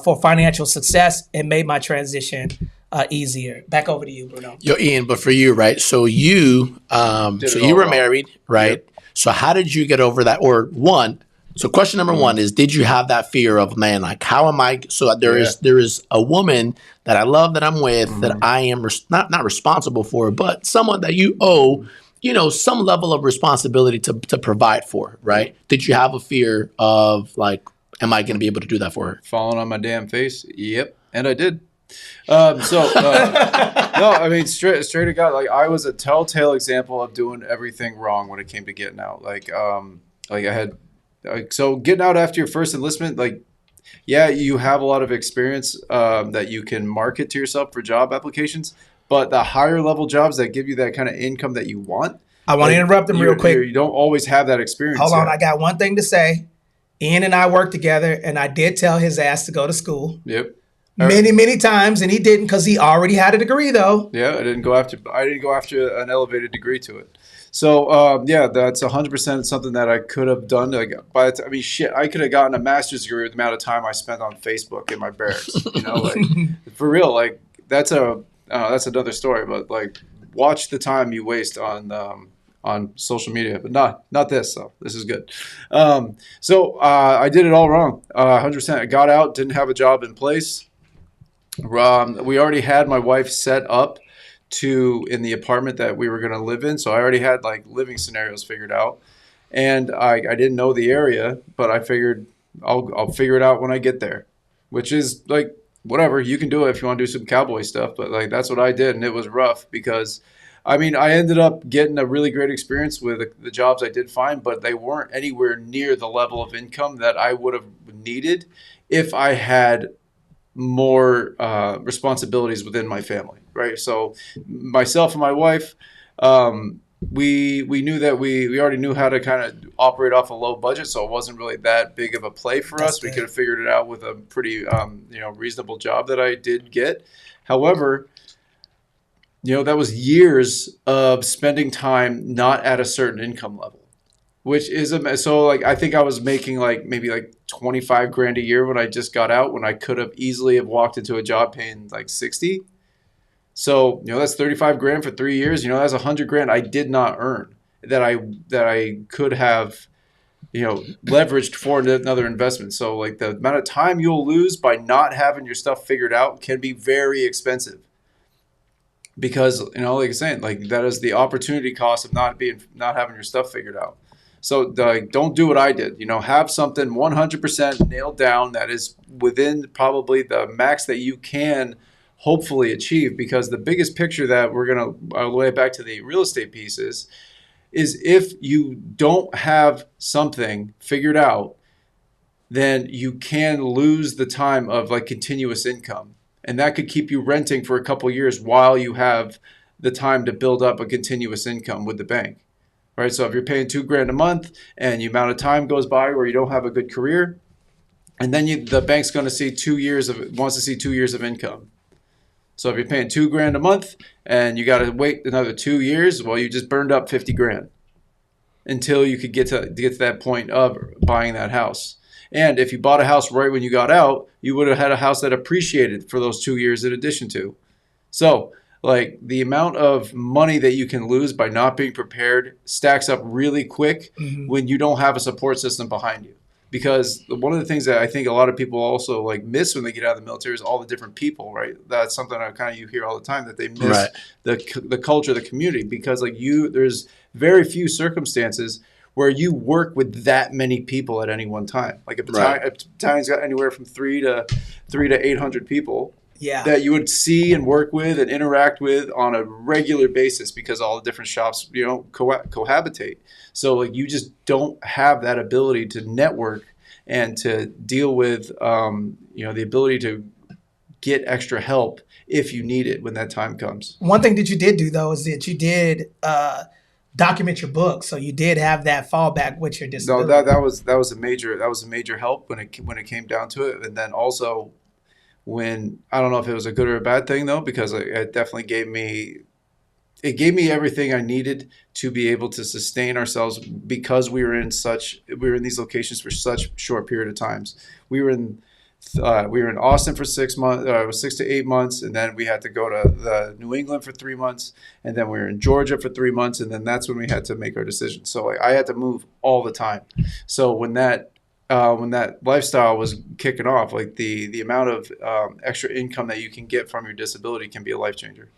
for financial success and made my transition easier. Back over to you, Bruno. Yo, Ian, but for you, right? So you were married, right? Yep. So how did you get over that? Or one, so question number one is, did you have that fear of, man, like, how am I? So there is a woman that I love that I'm with that I am not responsible for, but someone that you owe, some level of responsibility to provide for, right? Did you have a fear of, like, am I going to be able to do that for her? Falling on my damn face. Yep. And I did. No, I mean, straight to God, like, I was a telltale example of doing everything wrong when it came to getting out. So getting out after your first enlistment, like, yeah, you have a lot of experience that you can market to yourself for job applications, but the higher level jobs that give you that kind of income that you want. I want to interrupt them real quick. You don't always have that experience. Hold on. I got one thing to say. Ian and I worked together, and I did tell his ass to go to school. Yep. Many times, and he didn't because he already had a degree, though. Yeah, I didn't go after an elevated degree to it. So that's 100% something that I could have done. Like, I could have gotten a master's degree with the amount of time I spent on Facebook in my barracks. For real. Like, that's another story. But, like, watch the time you waste on social media, but not this. So this is good. I did it all wrong. 100%. I got out, didn't have a job in place. We already had my wife set up in the apartment that we were going to live in. So I already had, like, living scenarios figured out, and I didn't know the area, but I figured I'll figure it out when I get there, which is, like, whatever, you can do it if you want to do some cowboy stuff. But, like, that's what I did. And it was rough because, I ended up getting a really great experience with the jobs I did find, but they weren't anywhere near the level of income that I would have needed if I had more responsibilities within my family, right? So myself and my wife, we knew that we already knew how to kind of operate off a low budget, so it wasn't really that big of a play for us. We could have figured it out with a pretty reasonable job that I did get. However, that was years of spending time not at a certain income level, which is I think I was making maybe 25 grand a year when I just got out, when I could have easily have walked into a job paying like 60. So, that's 35 grand for 3 years. That's 100 grand I did not earn that I could have, leveraged for another investment. So, like, the amount of time you'll lose by not having your stuff figured out can be very expensive. Because, like I'm saying, like, that is the opportunity cost of not having your stuff figured out. So, don't do what I did. Have something 100% nailed down that is within probably the max that you can hopefully achieve. Because the biggest picture that we're going to, all the way back to the real estate pieces, is if you don't have something figured out, then you can lose the time of, like, continuous income. And that could keep you renting for a couple of years while you have the time to build up a continuous income with the bank. Right? So if you're paying $2 grand a month and the amount of time goes by where you don't have a good career, and then the bank's going to see 2 years wants to see 2 years of income. So if you're paying $2 grand a month and you got to wait another 2 years, well, you just burned up 50 grand until you could get to that point of buying that house. And if you bought a house right when you got out, you would have had a house that appreciated for those 2 years in addition to. So, like, the amount of money that you can lose by not being prepared stacks up really quick when you don't have a support system behind you. Because one of the things that I think a lot of people also like miss when they get out of the military is all the different people, right? That's something that kind of you hear all the time, that they miss the culture, the community. Because like there's very few circumstances where you work with that many people at any one time. Like a battalion's got anywhere from 300 to 800 people. Yeah. That you would see and work with and interact with on a regular basis, because all the different shops, cohabitate. So like you just don't have that ability to network and to deal with, the ability to get extra help if you need it when that time comes. One thing that you did do though is that you did document your book, so you did have that fallback with your disability. No, that was a major help when it came down to it, and then also. When I don't know if it was a good or a bad thing though, because it definitely gave me everything I needed to be able to sustain ourselves, because we were in these locations for such short period of times. We were in Austin for 6 months, 6 to 8 months, and then we had to go to New England for 3 months, and then we were in Georgia for 3 months, and then that's when we had to make our decision. So I had to move all the time. So when that lifestyle was kicking off, like the amount of extra income that you can get from your disability can be a life changer.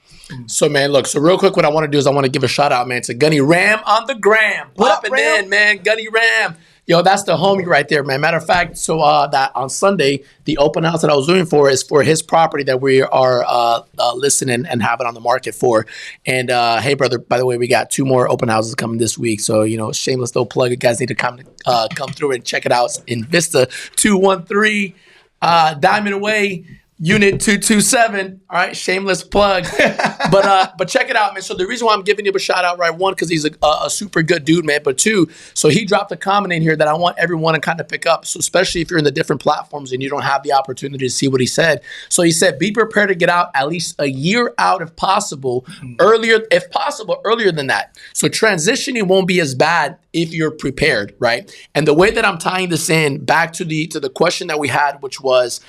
So, man, look, so real quick, what I want to do is I want to give a shout out, man, to Gunny Ram on the gram. Popping in, man. Gunny Ram. Yo, that's the homie right there, man. Matter of fact, so that on Sunday, the open house that I was doing for is for his property that we are listening and having on the market for. And hey, brother, by the way, we got 2 more open houses coming this week. So, shameless little plug. You guys need to come through and check it out in Vista 213 Diamond Way. Unit 227. All right, shameless plug. But check it out, man. So the reason why I'm giving him a shout out, right? 1, because he's a super good dude, man. But 2, so he dropped a comment in here that I want everyone to kind of pick up. So especially if you're in the different platforms and you don't have the opportunity to see what he said. So he said, be prepared to get out at least a year out if possible, earlier than that. So transitioning won't be as bad if you're prepared, right? And the way that I'm tying this in back to the question that we had, which was,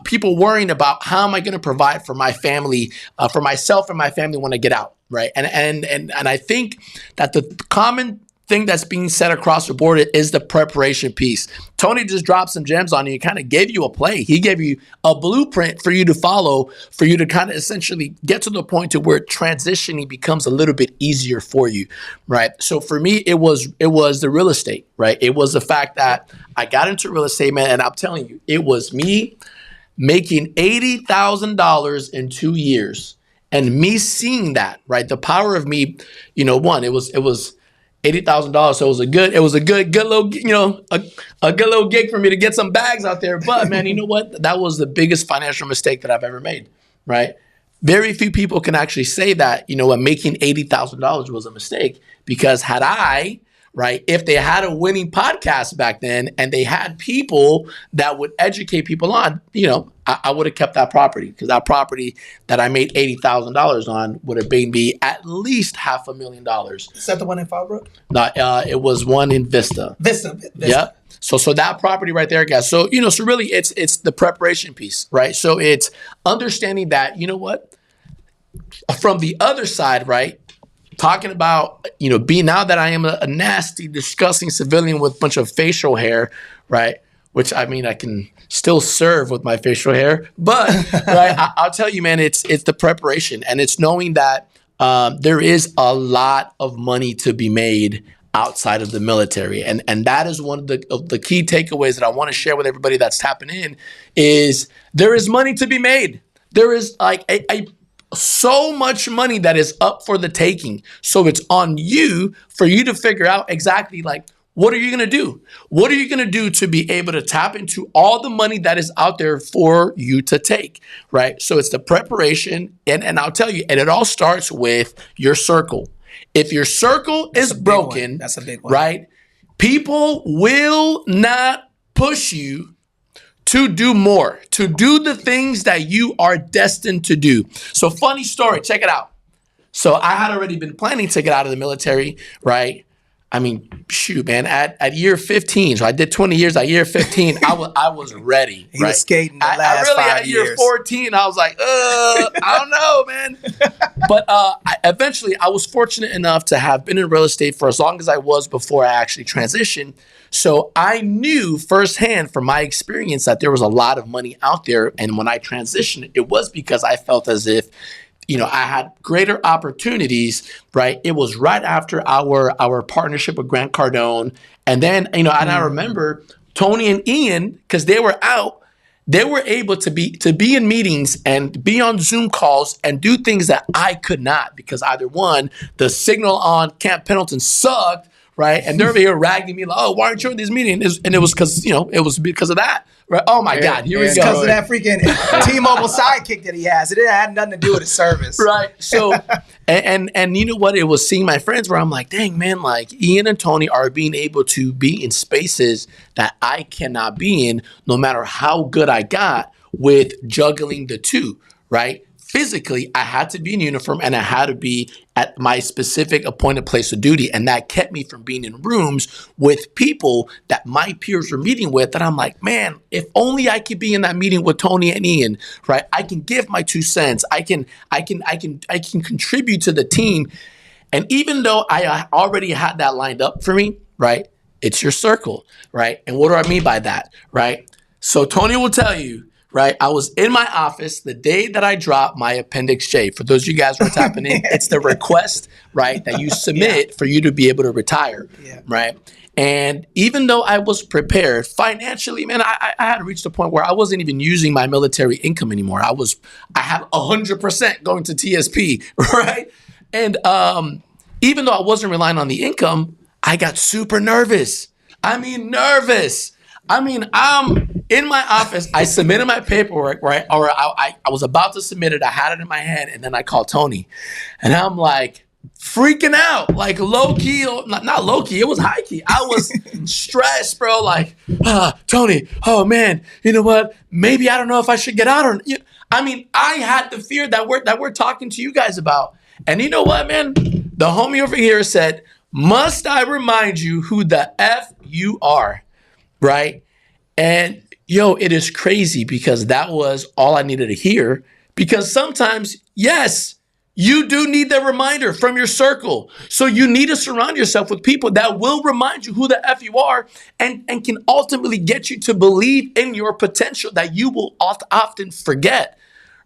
people worrying about how am I going to provide for my family, for myself and my family when I get out, right? And I think that the common thing that's being said across the board is the preparation piece. Tony just dropped some gems on you. He kind of gave you a play. He gave you a blueprint for you to follow, for you to kind of essentially get to the point to where transitioning becomes a little bit easier for you, right? So for me, it was the real estate, right? It was the fact that I got into real estate, man, and I'm telling you, it was me making $80,000 in 2 years, and me seeing that, right? The power of me, one, it was $80,000, so it was a good little, a good little gig for me to get some bags out there. But man, you know what? That was the biggest financial mistake that I've ever made, right? Very few people can actually say that, making $80,000 was a mistake, because had I, right, if they had a winning podcast back then and they had people that would educate people on, I would have kept that property, because that property that I made $80,000 on would have made me at least $500,000. Is that the one in Fallbrook? No, it was one in Vista. Vista. Yeah. So that property right there, guys. So, so really it's the preparation piece, right? So it's understanding that, from the other side, right? Talking about, being now that I am a nasty, disgusting civilian with a bunch of facial hair, right? Which, I mean, I can still serve with my facial hair. But, right, I'll tell you, man, it's the preparation. And it's knowing that there is a lot of money to be made outside of the military. And that is one of the key takeaways that I want to share with everybody that's tapping in, is there is money to be made. There is like so much money that is up for the taking. So it's on you for you to figure out exactly like, what are you going to do? What are you going to do to be able to tap into all the money that is out there for you to take, right? So it's the preparation. And I'll tell you, and it all starts with your circle. If your circle is broken, that's a big one, right? People will not push you to do more, to do the things that you are destined to do. So funny story, check it out. So I had already been planning to get out of the military, right? I mean, shoot, man, at year 15, so I did 20 years. At year 15, I was ready. He was skating the I last really, 5 at year years. 14, I was like, I don't know, man. But eventually, I was fortunate enough to have been in real estate for as long as I was before I actually transitioned. So I knew firsthand from my experience that there was a lot of money out there. And when I transitioned, it was because I felt as if, I had greater opportunities, right? It was right after our partnership with Grant Cardone. And then, and I remember Tony and Ian, because they were out, they were able to be in meetings and be on Zoom calls and do things that I could not, because either one, the signal on Camp Pendleton sucked, right? And they're over here ragging me like, oh, why aren't you in these meetings? And it was because, it was because of that. Right? Oh my God, here we go. Because of that freaking T-Mobile sidekick that he has. It had nothing to do with his service. Right. So, and you know what? It was seeing my friends where I'm like, dang, man, like Ian and Tony are being able to be in spaces that I cannot be in, no matter how good I got with juggling the two, right? Physically, I had to be in uniform and I had to be at my specific appointed place of duty. And that kept me from being in rooms with people that my peers were meeting with that I'm like, man, if only I could be in that meeting with Tony and Ian, right? I can give my 2 cents. I can contribute to the team. And even though I already had that lined up for me, right? It's your circle, right? And what do I mean by that, right? So Tony will tell you, right? I was in my office the day that I dropped my Appendix J. For those of you guys who are tapping in, it's the request, right, that you submit for you to be able to retire, right? And even though I was prepared financially, man, I had reached a point where I wasn't even using my military income anymore. I had 100% going to TSP, right? And even though I wasn't relying on the income, I got super nervous. I'm in my office. I submitted my paperwork, right? Or I was about to submit it. I had it in my hand, and then I called Tony, and I'm like freaking out, like low key, not low key. It was high key. I was stressed, bro. Like, Tony, oh man, you know what? Maybe I don't know if I should get out or. I had the fear that we're talking to you guys about. And you know what, man? The homie over here said, "Must I remind you who the F you are?" Right? And it is crazy because that was all I needed to hear. Because sometimes, yes, you do need the reminder from your circle. So you need to surround yourself with people that will remind you who the F you are and can ultimately get you to believe in your potential that you will often forget,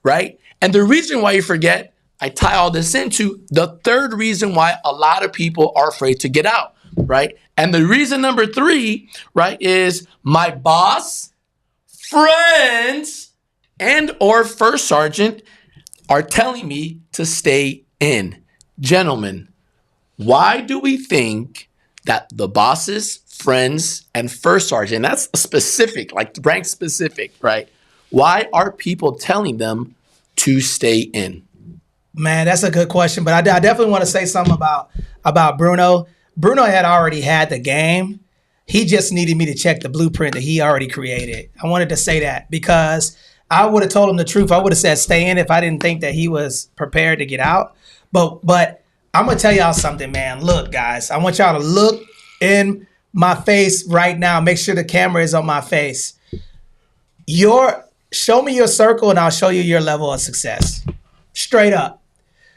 right? And the reason why you forget, I tie all this into the third reason why a lot of people are afraid to get out, right? And the reason number 3, right, is my boss, friends, and or first sergeant are telling me to stay in. Gentlemen, why do we think that the bosses, friends, and first sergeant, that's specific, like rank specific, right? Why are people telling them to stay in? Man, that's a good question. But I definitely want to say something about Bruno. Bruno had already had the game. He just needed me to check the blueprint that he already created. I wanted to say that because I would have told him the truth. I would have said stay in if I didn't think that he was prepared to get out. But I'm going to tell y'all something, man. Look, guys, I want y'all to look in my face right now. Make sure the camera is on my face. Show me your circle and I'll show you your level of success. Straight up.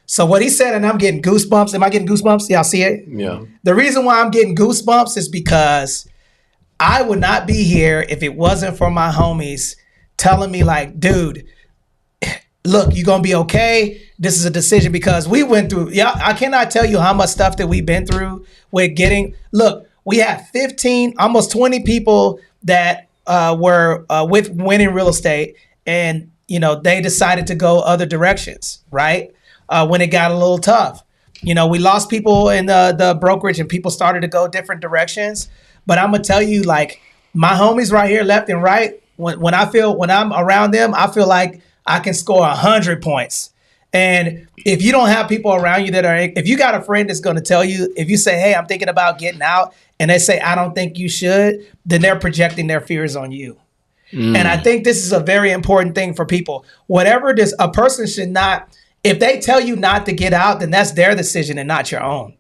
So what he said, and I'm getting goosebumps. Am I getting goosebumps? Y'all see it? Yeah. The reason why I'm getting goosebumps is because I would not be here if it wasn't for my homies telling me like, dude, look, you're going to be okay. This is a decision because we went through, I cannot tell you how much stuff that we've been through with look, we have 15, almost 20 people that were with Winning Real Estate and, they decided to go other directions, right? When it got a little tough. We lost people in the brokerage and people started to go different directions. But I'm going to tell you, like, my homies right here, left and right, when I'm around them, I feel like I can score 100 points. And if you don't have people around you if you got a friend that's going to tell you, if you say, hey, I'm thinking about getting out, and they say, I don't think you should, then they're projecting their fears on you. And I think this is a very important thing for people. A person should not, if they tell you not to get out, then that's their decision and not your own,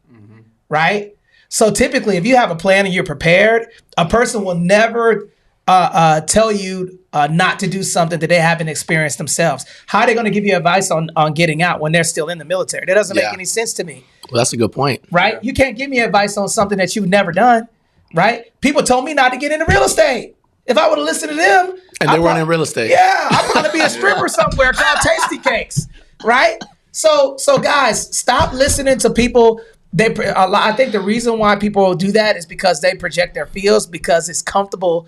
right? So typically, if you have a plan and you're prepared, a person will never tell you not to do something that they haven't experienced themselves. How are they going to give you advice on getting out when they're still in the military? That doesn't make any sense to me. Well, that's a good point. Right? You can't give me advice on something that you've never done. Right? People told me not to get into real estate. If I would have listened to them, and they weren't in real estate. Yeah, I'm going to be a stripper somewhere called Tasty Cakes. Right? So guys, stop listening to people. I think the reason why people do that is because they project their feels, because it's comfortable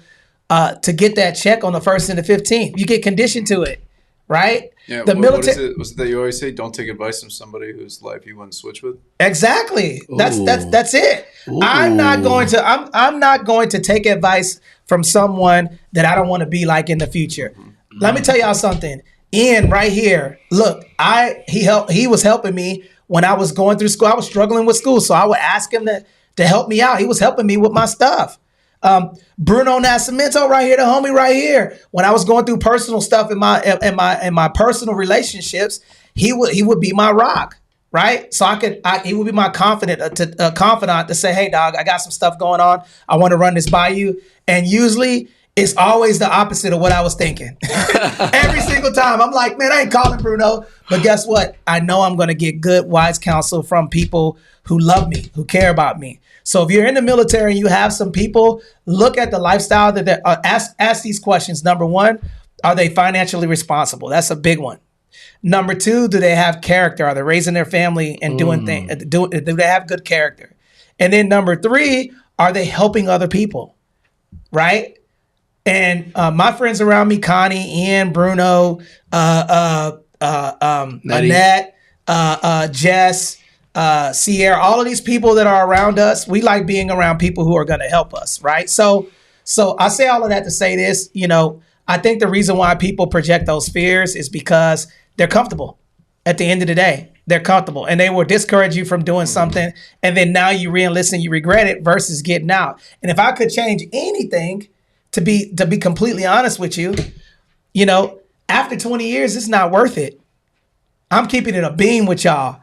to get that check on the 1st and the 15th. You get conditioned to it, right? Yeah. The military. What is it? Was it that you always say? Don't take advice from somebody whose life you wouldn't switch with. Exactly. That's it. Ooh. I'm not going to take advice from someone that I don't want to be like in the future. Mm-hmm. Let me tell y'all something. Ian, right here. Look, he was helping me when I was going through school. I was struggling with school, so I would ask him to help me out. He was helping me with my stuff. Bruno Nascimento right here, the homie right here. When I was going through personal stuff in my personal relationships, he would be my rock, right? So he would be my confidant to say, hey dog, I got some stuff going on. I want to run this by you. And usually it's always the opposite of what I was thinking. Every single time. I'm like, man, I ain't calling Bruno. But guess what? I know I'm going to get good, wise counsel from people who love me, who care about me. So if you're in the military and you have some people, look at the lifestyle that they ask these questions. Number one, are they financially responsible? That's a big one. Number two, do they have character? Are they raising their family and doing things? Do they have good character? And then number three, are they helping other people? Right? And my friends around me, Connie, Ian, Bruno, Annette, Jess, Sierra, all of these people that are around us, we like being around people who are going to help us, right? So I say all of that to say this, I think the reason why people project those fears is because they're comfortable. At the end of the day, they're comfortable, and they will discourage you from doing something, and then now you re-enlist and you regret it versus getting out. And if I could change anything, to be completely honest with you, after 20 years, it's not worth it. I'm keeping it a beam with y'all.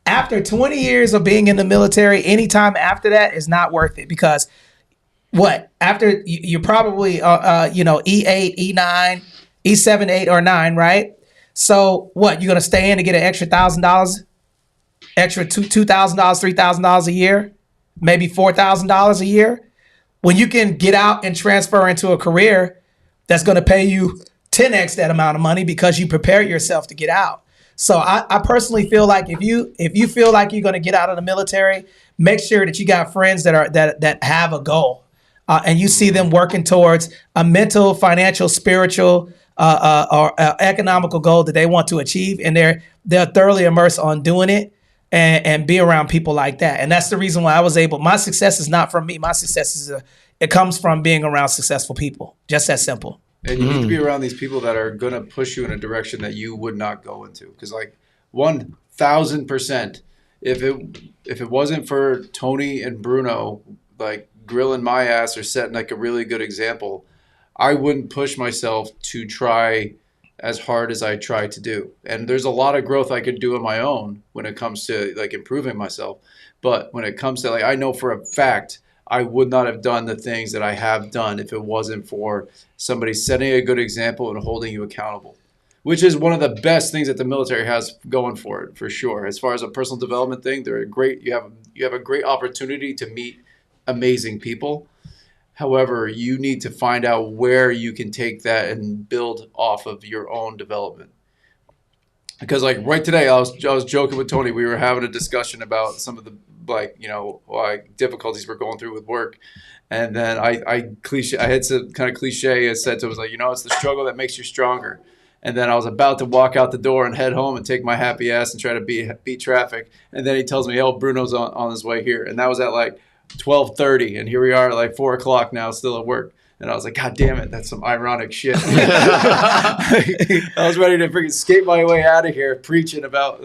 After 20 years of being in the military, anytime after that is not worth it, because after you're probably, E8, E9, E7, 8, or 9, right? So you're going to stay in to get an extra $1,000, extra $2,000, $3,000 a year, maybe $4,000 a year, when you can get out and transfer into a career that's going to pay you 10x that amount of money because you prepared yourself to get out. So I personally feel like if you feel like you're going to get out of the military, make sure that you got friends that have a goal, and you see them working towards a mental, financial, spiritual, or economical goal that they want to achieve, and they're thoroughly immersed on doing it, and be around people like that. And that's the reason why I was able. My success is not from me. My success it comes from being around successful people. Just that simple. And you need to be around these people that are going to push you in a direction that you would not go into. Because 1,000%, if it wasn't for Tony and Bruno, grilling my ass or setting a really good example, I wouldn't push myself to try as hard as I try to do. And there's a lot of growth I could do on my own when it comes to improving myself. But when it comes to I know for a fact, I would not have done the things that I have done if it wasn't for somebody setting a good example and holding you accountable, which is one of the best things that the military has going for it, for sure. As far as a personal development thing, they're great. You have a great opportunity to meet amazing people. However, you need to find out where you can take that and build off of your own development. Because right today, I was joking with Tony. We were having a discussion about some of the difficulties we're going through with work, and then I had some kind of cliche. I said to him, it's the struggle that makes you stronger. And then I was about to walk out the door and head home and take my happy ass and try to beat traffic. And then he tells me, "Oh, Bruno's on his way here," and that was at 12:30, and here we are at 4 o'clock now, still at work. And I was like, God damn it, that's some ironic shit. I was ready to freaking skate my way out of here preaching about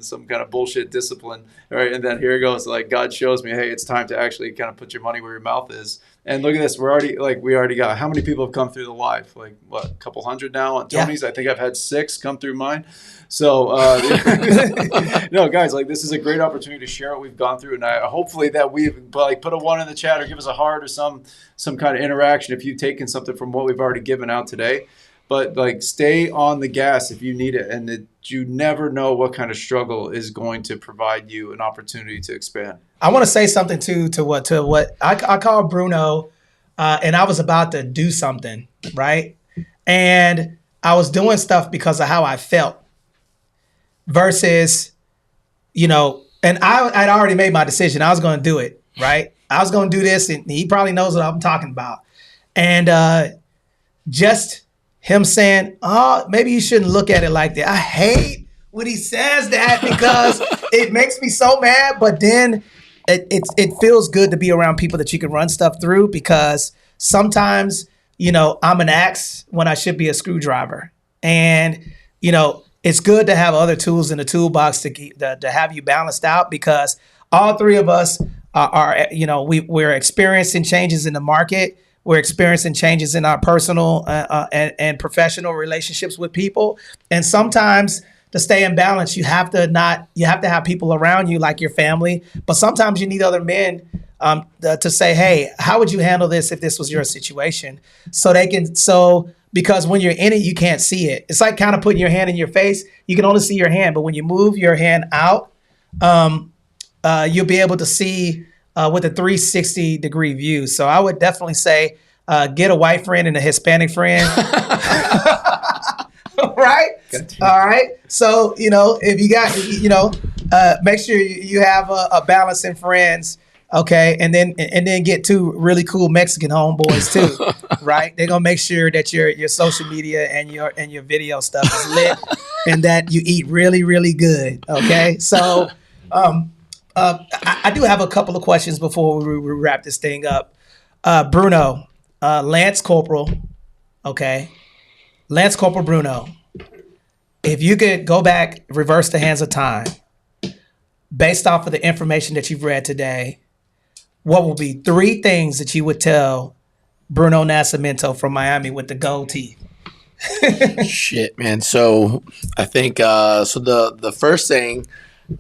some kind of bullshit discipline. Right? And then here it goes, God shows me, hey, it's time to actually kind of put your money where your mouth is And look at this. We already got, how many people have come through the live? Like what, a couple hundred now on Yeah. Tony's? I think I've had 6 come through mine. So, no, guys, like this is a great opportunity to share what we've gone through. And hopefully that we've like put a 1 in the chat or give us a heart or some kind of interaction if you've taken something from what we've already given out today. But like, stay on the gas if you need it, and you never know what kind of struggle is going to provide you an opportunity to expand. I want to say something to what I called Bruno, and I was about to do something, right? And I was doing stuff because of how I felt versus, and I'd already made my decision. I was going to do it, right? I was going to do this, and he probably knows what I'm talking about. And just him saying, oh, maybe you shouldn't look at it like that. I hate when he says that because it makes me so mad. But then it feels good to be around people that you can run stuff through, because sometimes, I'm an axe when I should be a screwdriver. And, it's good to have other tools in the toolbox to have you balanced out, because all three of us we're experiencing changes in the market. We're experiencing changes in our personal and professional relationships with people. And sometimes to stay in balance, you have to have people around you like your family, but sometimes you need other men to say, hey, how would you handle this if this was your situation? Because when you're in it, you can't see it. It's like kind of putting your hand in your face. You can only see your hand, but when you move your hand out, you'll be able to see with a 360-degree view. So I would definitely say get a white friend and a Hispanic friend. Right? All right. So, if you got, make sure you have a balance in friends. Okay. And then get 2 really cool Mexican homeboys too. Right? They're going to make sure that your social media and your video stuff is lit and that you eat really, really good. Okay. So, I do have a couple of questions before we wrap this thing up. Bruno, Lance Corporal, okay? Lance Corporal Bruno, if you could go back, reverse the hands of time, based off of the information that you've read today, what would be 3 things that you would tell Bruno Nascimento from Miami with the gold teeth? Shit, man. So I think the first thing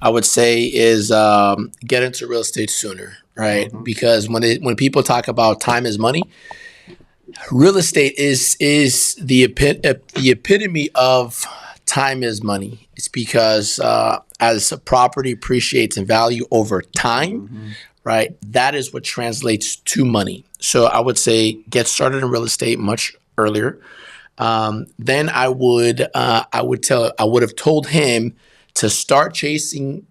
I would say is get into real estate sooner, right? Mm-hmm. Because when people talk about time is money, real estate is the epitome of time is money. It's because as a property appreciates in value over time, mm-hmm. right? That is what translates to money. So I would say get started in real estate much earlier. Then I would have told him to start chasing.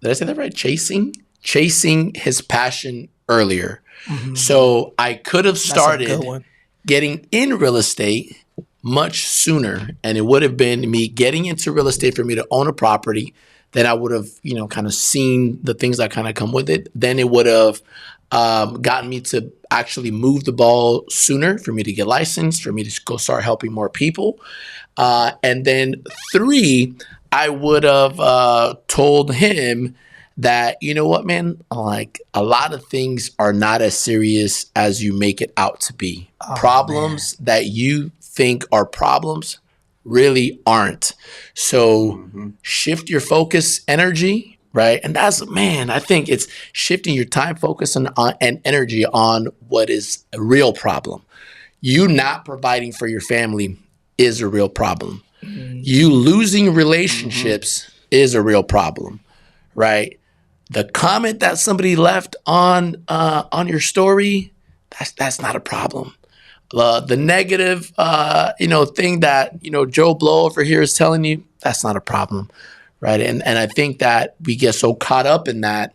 Did I say that right? Chasing his passion earlier. Mm-hmm. So I could have started getting in real estate much sooner, and it would have been me getting into real estate for me to own a property. Then I would have, kind of seen the things that kind of come with it. Then it would have gotten me to actually move the ball sooner, for me to get licensed, for me to go start helping more people. And then 3, I would have told him that, you know what, man, like a lot of things are not as serious as you make it out to be. Oh, problems that you think are problems really aren't. So shift your focus, energy, right? And that's, I think it's shifting your time, focus, and energy on what is a real problem. You not providing for your family is a real problem. You losing relationships is a real problem, right? The comment that somebody left on your story, that's not a problem. The negative, thing that, Joe Blow over here is telling you, that's not a problem, right? And I think that we get so caught up in that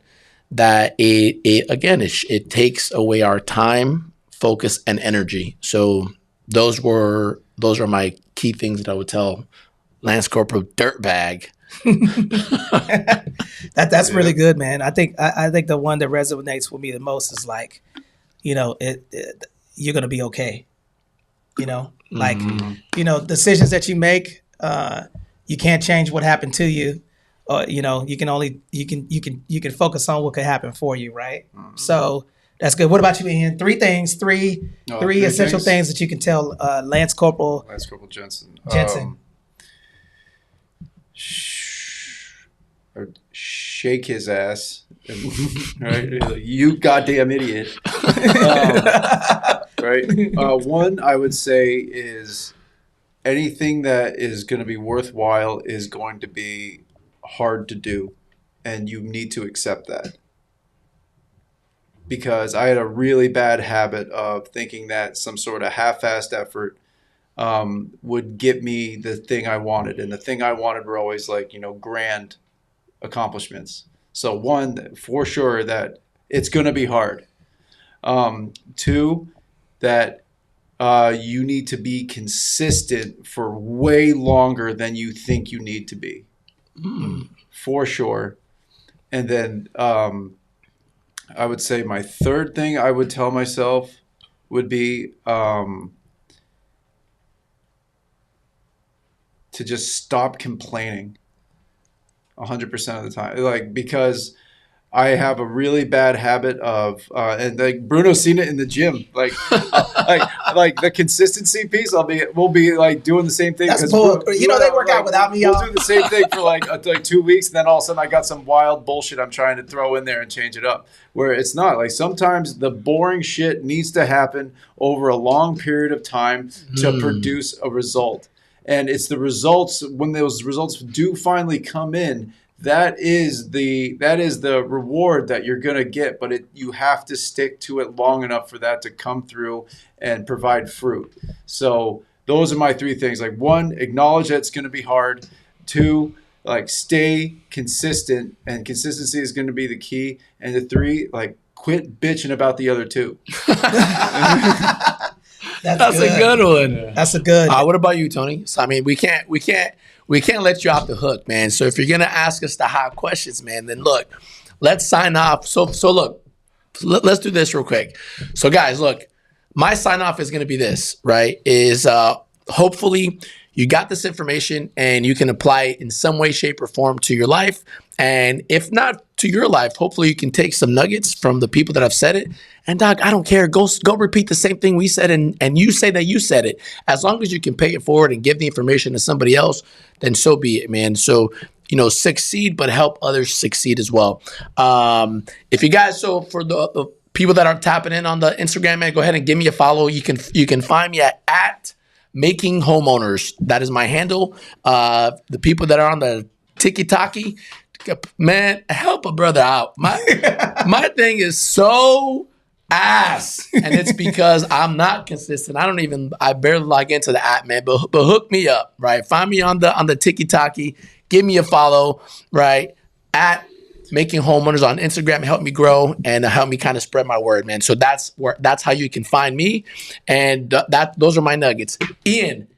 it takes away our time, focus, and energy. So those are my key things that I would tell Lance Corporal Dirtbag. That's really good, man. I think the one that resonates with me the most is like, you're gonna be okay. Decisions that you make, you can't change what happened to you. You can focus on what could happen for you, right? Mm-hmm. So That's good. What about you, Ian? Three Three essential things? things that you can tell Lance Corporal Lance Corporal Jensen. Jensen. Shake his ass. Right? You goddamn idiot. Right? One, I would say, is anything that is going to be worthwhile is going to be hard to do, and you need to accept that. Because I had a really bad habit of thinking that some sort of half-assed effort would get me the thing I wanted. And the thing I wanted were always like, grand accomplishments. So one, for sure, that it's going to be hard. Two, that you need to be consistent for way longer than you think you need to be. For sure. And then I would say my third thing I would tell myself would be to just stop complaining 100% of the time. Like, because I have a really bad habit of, and like Bruno's seen it in the gym, like the consistency piece. We'll be like doing the same thing. That's bull. They work out without me. We'll do the same thing for like 2 weeks, and then all of a sudden I got some wild bullshit I'm trying to throw in there and change it up. Where it's not like sometimes the boring shit needs to happen over a long period of time to produce a result, and it's the results when those results do finally come in. That is the reward that you're going to get, but you have to stick to it long enough for that to come through and provide fruit. So those are my three things. Like, one, acknowledge that it's going to be hard. Two, like, stay consistent, and consistency is going to be the key. And the three, like, quit bitching about the other two. That's a good one. That's a good. What about you, Tony? So I mean, we can't let you off the hook, man. So if you're gonna ask us the hot questions, man, then look, let's sign off. So look, let's do this real quick. So guys, look, my sign off is gonna be this, right? Is hopefully you got this information and you can apply it in some way, shape, or form to your life. And if not to your life, hopefully you can take some nuggets from the people that have said it. And Doc, I don't care. Go repeat the same thing we said, and you say that you said it. As long as you can pay it forward and give the information to somebody else, then so be it, man. So, succeed, but help others succeed as well. If you guys, so for the people that are tapping in on the Instagram, man, go ahead and give me a follow. You can find me at Making Homeowners. That is my handle. The people that are on the Tiki-Taki, man, help a brother out. My thing is so ass, and it's because I'm not consistent. I barely log into the app, man. But hook me up, right? Find me on the Tiki-Taki. Give me a follow, right? At Making Homeowners on Instagram. Help me grow and help me kind of spread my word, man. So that's how you can find me, and those are my nuggets. Ian,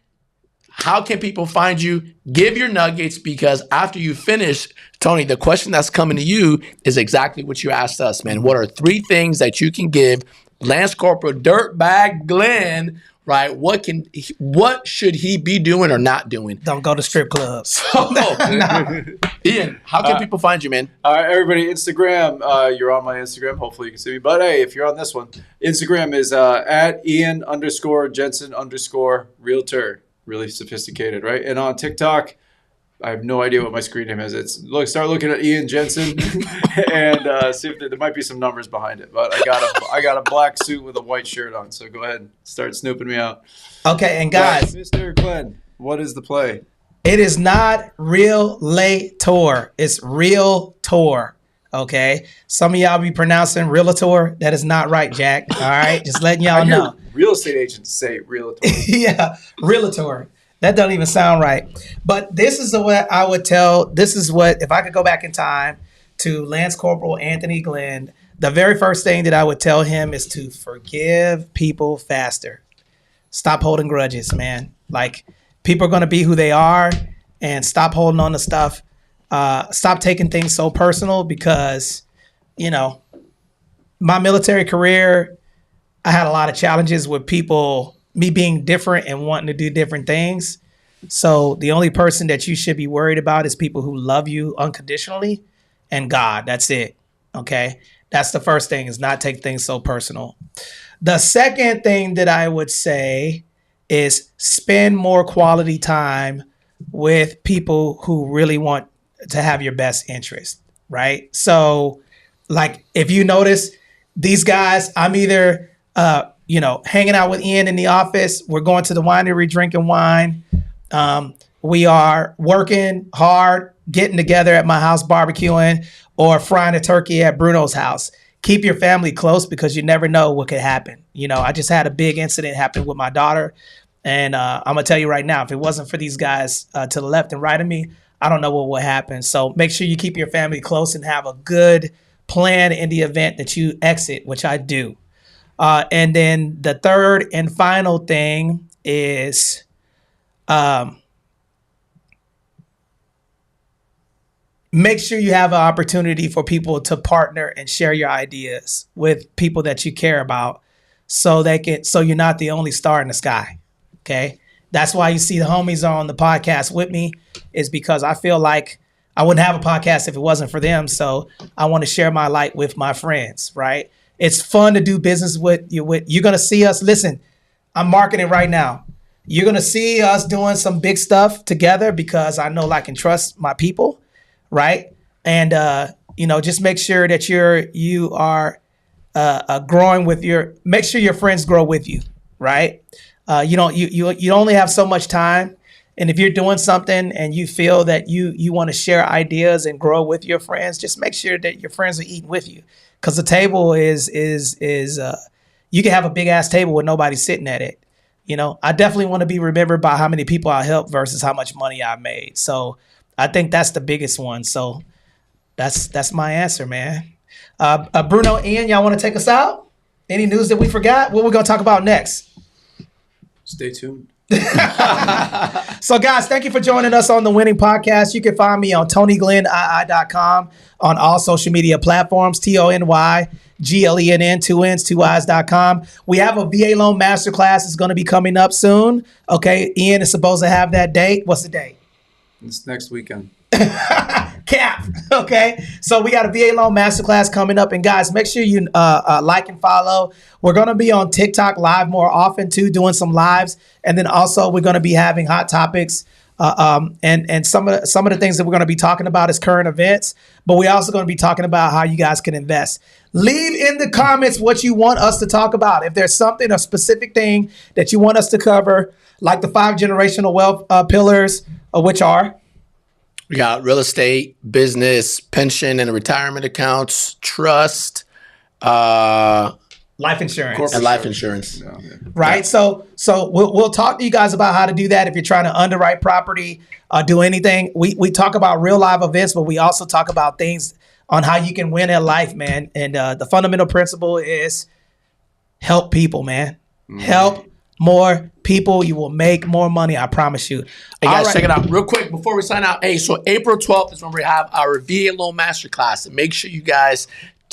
how can people find you? Give your nuggets, because after you finish, Tony, the question that's coming to you is exactly what you asked us, man. What are 3 things that you can give Lance Corporal Dirtbag Glenn, right? What should he be doing or not doing? Don't go to strip clubs. So, Ian, how can people find you, man? All right, everybody, Instagram. You're on my Instagram. Hopefully you can see me. But hey, if you're on this one, Instagram is at Ian_Jensen_realtor. Really sophisticated, right? And on TikTok, I have no idea what my screen name is. Start looking at Ian Jensen and see if there might be some numbers behind it. But I got a black suit with a white shirt on. So go ahead and start snooping me out. Okay, and guys, Mr. Glenn, what is the play? It is not Realtor. It's Realtor. Okay. Some of y'all be pronouncing Realtor. That is not right, Jack. All right. Just letting y'all know. Real estate agents say Realtor. Yeah. Realtor. That doesn't even sound right. But this is what I would tell. This is what, if I could go back in time to Lance Corporal Anthony Glenn, the very first thing that I would tell him is to forgive people faster. Stop holding grudges, man. Like, people are going to be who they are, and stop holding on to stuff. Stop taking things so personal, because, my military career, I had a lot of challenges with people, me being different and wanting to do different things. So the only person that you should be worried about is people who love you unconditionally, and God. That's it. Okay. That's the first thing, is not take things so personal. The second thing that I would say is spend more quality time with people who really want to have your best interest, right? So like if you notice these guys, I'm either hanging out with Ian in the office, we're going to the winery drinking wine. We are working hard, getting together at my house barbecuing, or frying a turkey at Bruno's house. Keep your family close because you never know what could happen. I just had a big incident happen with my daughter. And I'm going to tell you right now, if it wasn't for these guys to the left and right of me, I don't know what would happen. So make sure you keep your family close and have a good plan in the event that you exit, which I do. And then the third and final thing is make sure you have an opportunity for people to partner and share your ideas with people that you care about so you're not the only star in the sky. Okay. That's why you see the homies on the podcast with me, is because I feel like I wouldn't have a podcast if it wasn't for them. So I want to share my light with my friends, right? It's fun to do business with you. You're going to see us. Listen, I'm marketing right now. You're going to see us doing some big stuff together because I know, like, and trust my people. Right. And, just make sure that you are growing make sure your friends grow with you. Right. You only have so much time. And if you're doing something and you feel that you want to share ideas and grow with your friends, just make sure that your friends are eating with you. Because the table is you can have a big ass table with nobody sitting at it. I definitely want to be remembered by how many people I helped versus how much money I made. So I think that's the biggest one. So that's my answer, man. Bruno, Ian, y'all want to take us out? Any news that we forgot? What we're going to talk about next? Stay tuned. So guys, thank you for joining us on the Winning Podcast. You can find me on TonyGlennII.com, on all social media platforms, TonyGlenn, 2 N's, 2 I's.com. We have a VA loan masterclass. It's going to be coming up soon. Okay. Ian is supposed to have that date. What's the date? It's next weekend. Cap. Okay. So we got a VA loan masterclass coming up. And guys, make sure you like and follow. We're going to be on TikTok live more often too, doing some lives. And then also we're going to be having hot topics. And some of the things that we're going to be talking about is current events, but we're also going to be talking about how you guys can invest. Leave in the comments what you want us to talk about. If there's something, a specific thing that you want us to cover, like the 5 generational wealth pillars, which are? We got real estate, business, pension and retirement accounts, trust, life insurance, and life insurance. Yeah. Right. So we'll talk to you guys about how to do that. If you're trying to underwrite property, do anything. We talk about real live events, but we also talk about things on how you can win at life, man. And the fundamental principle is help people, man. Help more people. You will make more money. I promise you. Hey guys, check it out real quick before we sign out. Hey, so April 12th is when we have our VA loan masterclass. And make sure you guys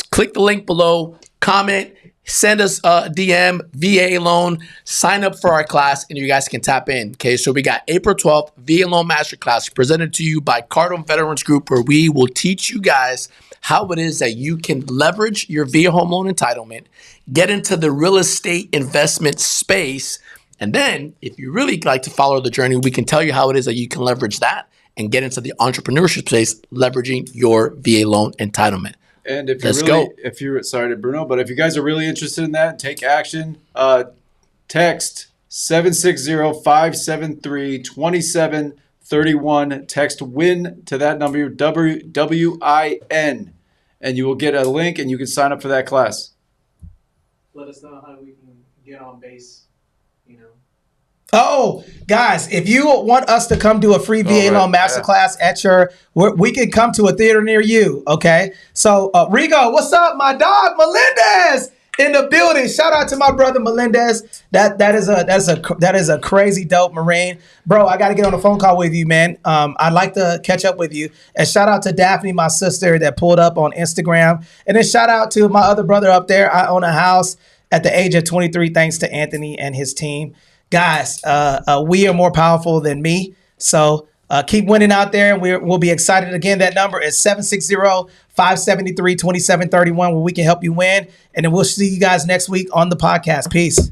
click the link below, comment, send us a DM, VA loan, sign up for our class, and you guys can tap in. Okay, so we got April 12th, VA loan masterclass presented to you by Cardone Veterans Group, where we will teach you guys how it is that you can leverage your VA home loan entitlement, get into the real estate investment space, and then if you really like to follow the journey, we can tell you how it is that you can leverage that and get into the entrepreneurship space, leveraging your VA loan entitlement. And if you're sorry to Bruno, but if you guys are really interested in that, take action. Text 760-573-2731. Text WIN to that number, WIN, and you will get a link and you can sign up for that class. Let us know how we can get on base. Oh, guys, if you want us to come do a free VA loan masterclass at we can come to a theater near you. Okay. So, Rigo, what's up? My dog Melendez in the building. Shout out to my brother Melendez. That is a crazy dope Marine. Bro, I got to get on a phone call with you, man. I'd like to catch up with you. And shout out to Daphne, my sister, that pulled up on Instagram. And then shout out to my other brother up there. I own a house at the age of 23, thanks to Anthony and his team. Guys, we are more powerful than me. So Keep winning out there, and we'll be excited. Again, that number is 760-573-2731, where we can help you win. And then we'll see you guys next week on the podcast. Peace.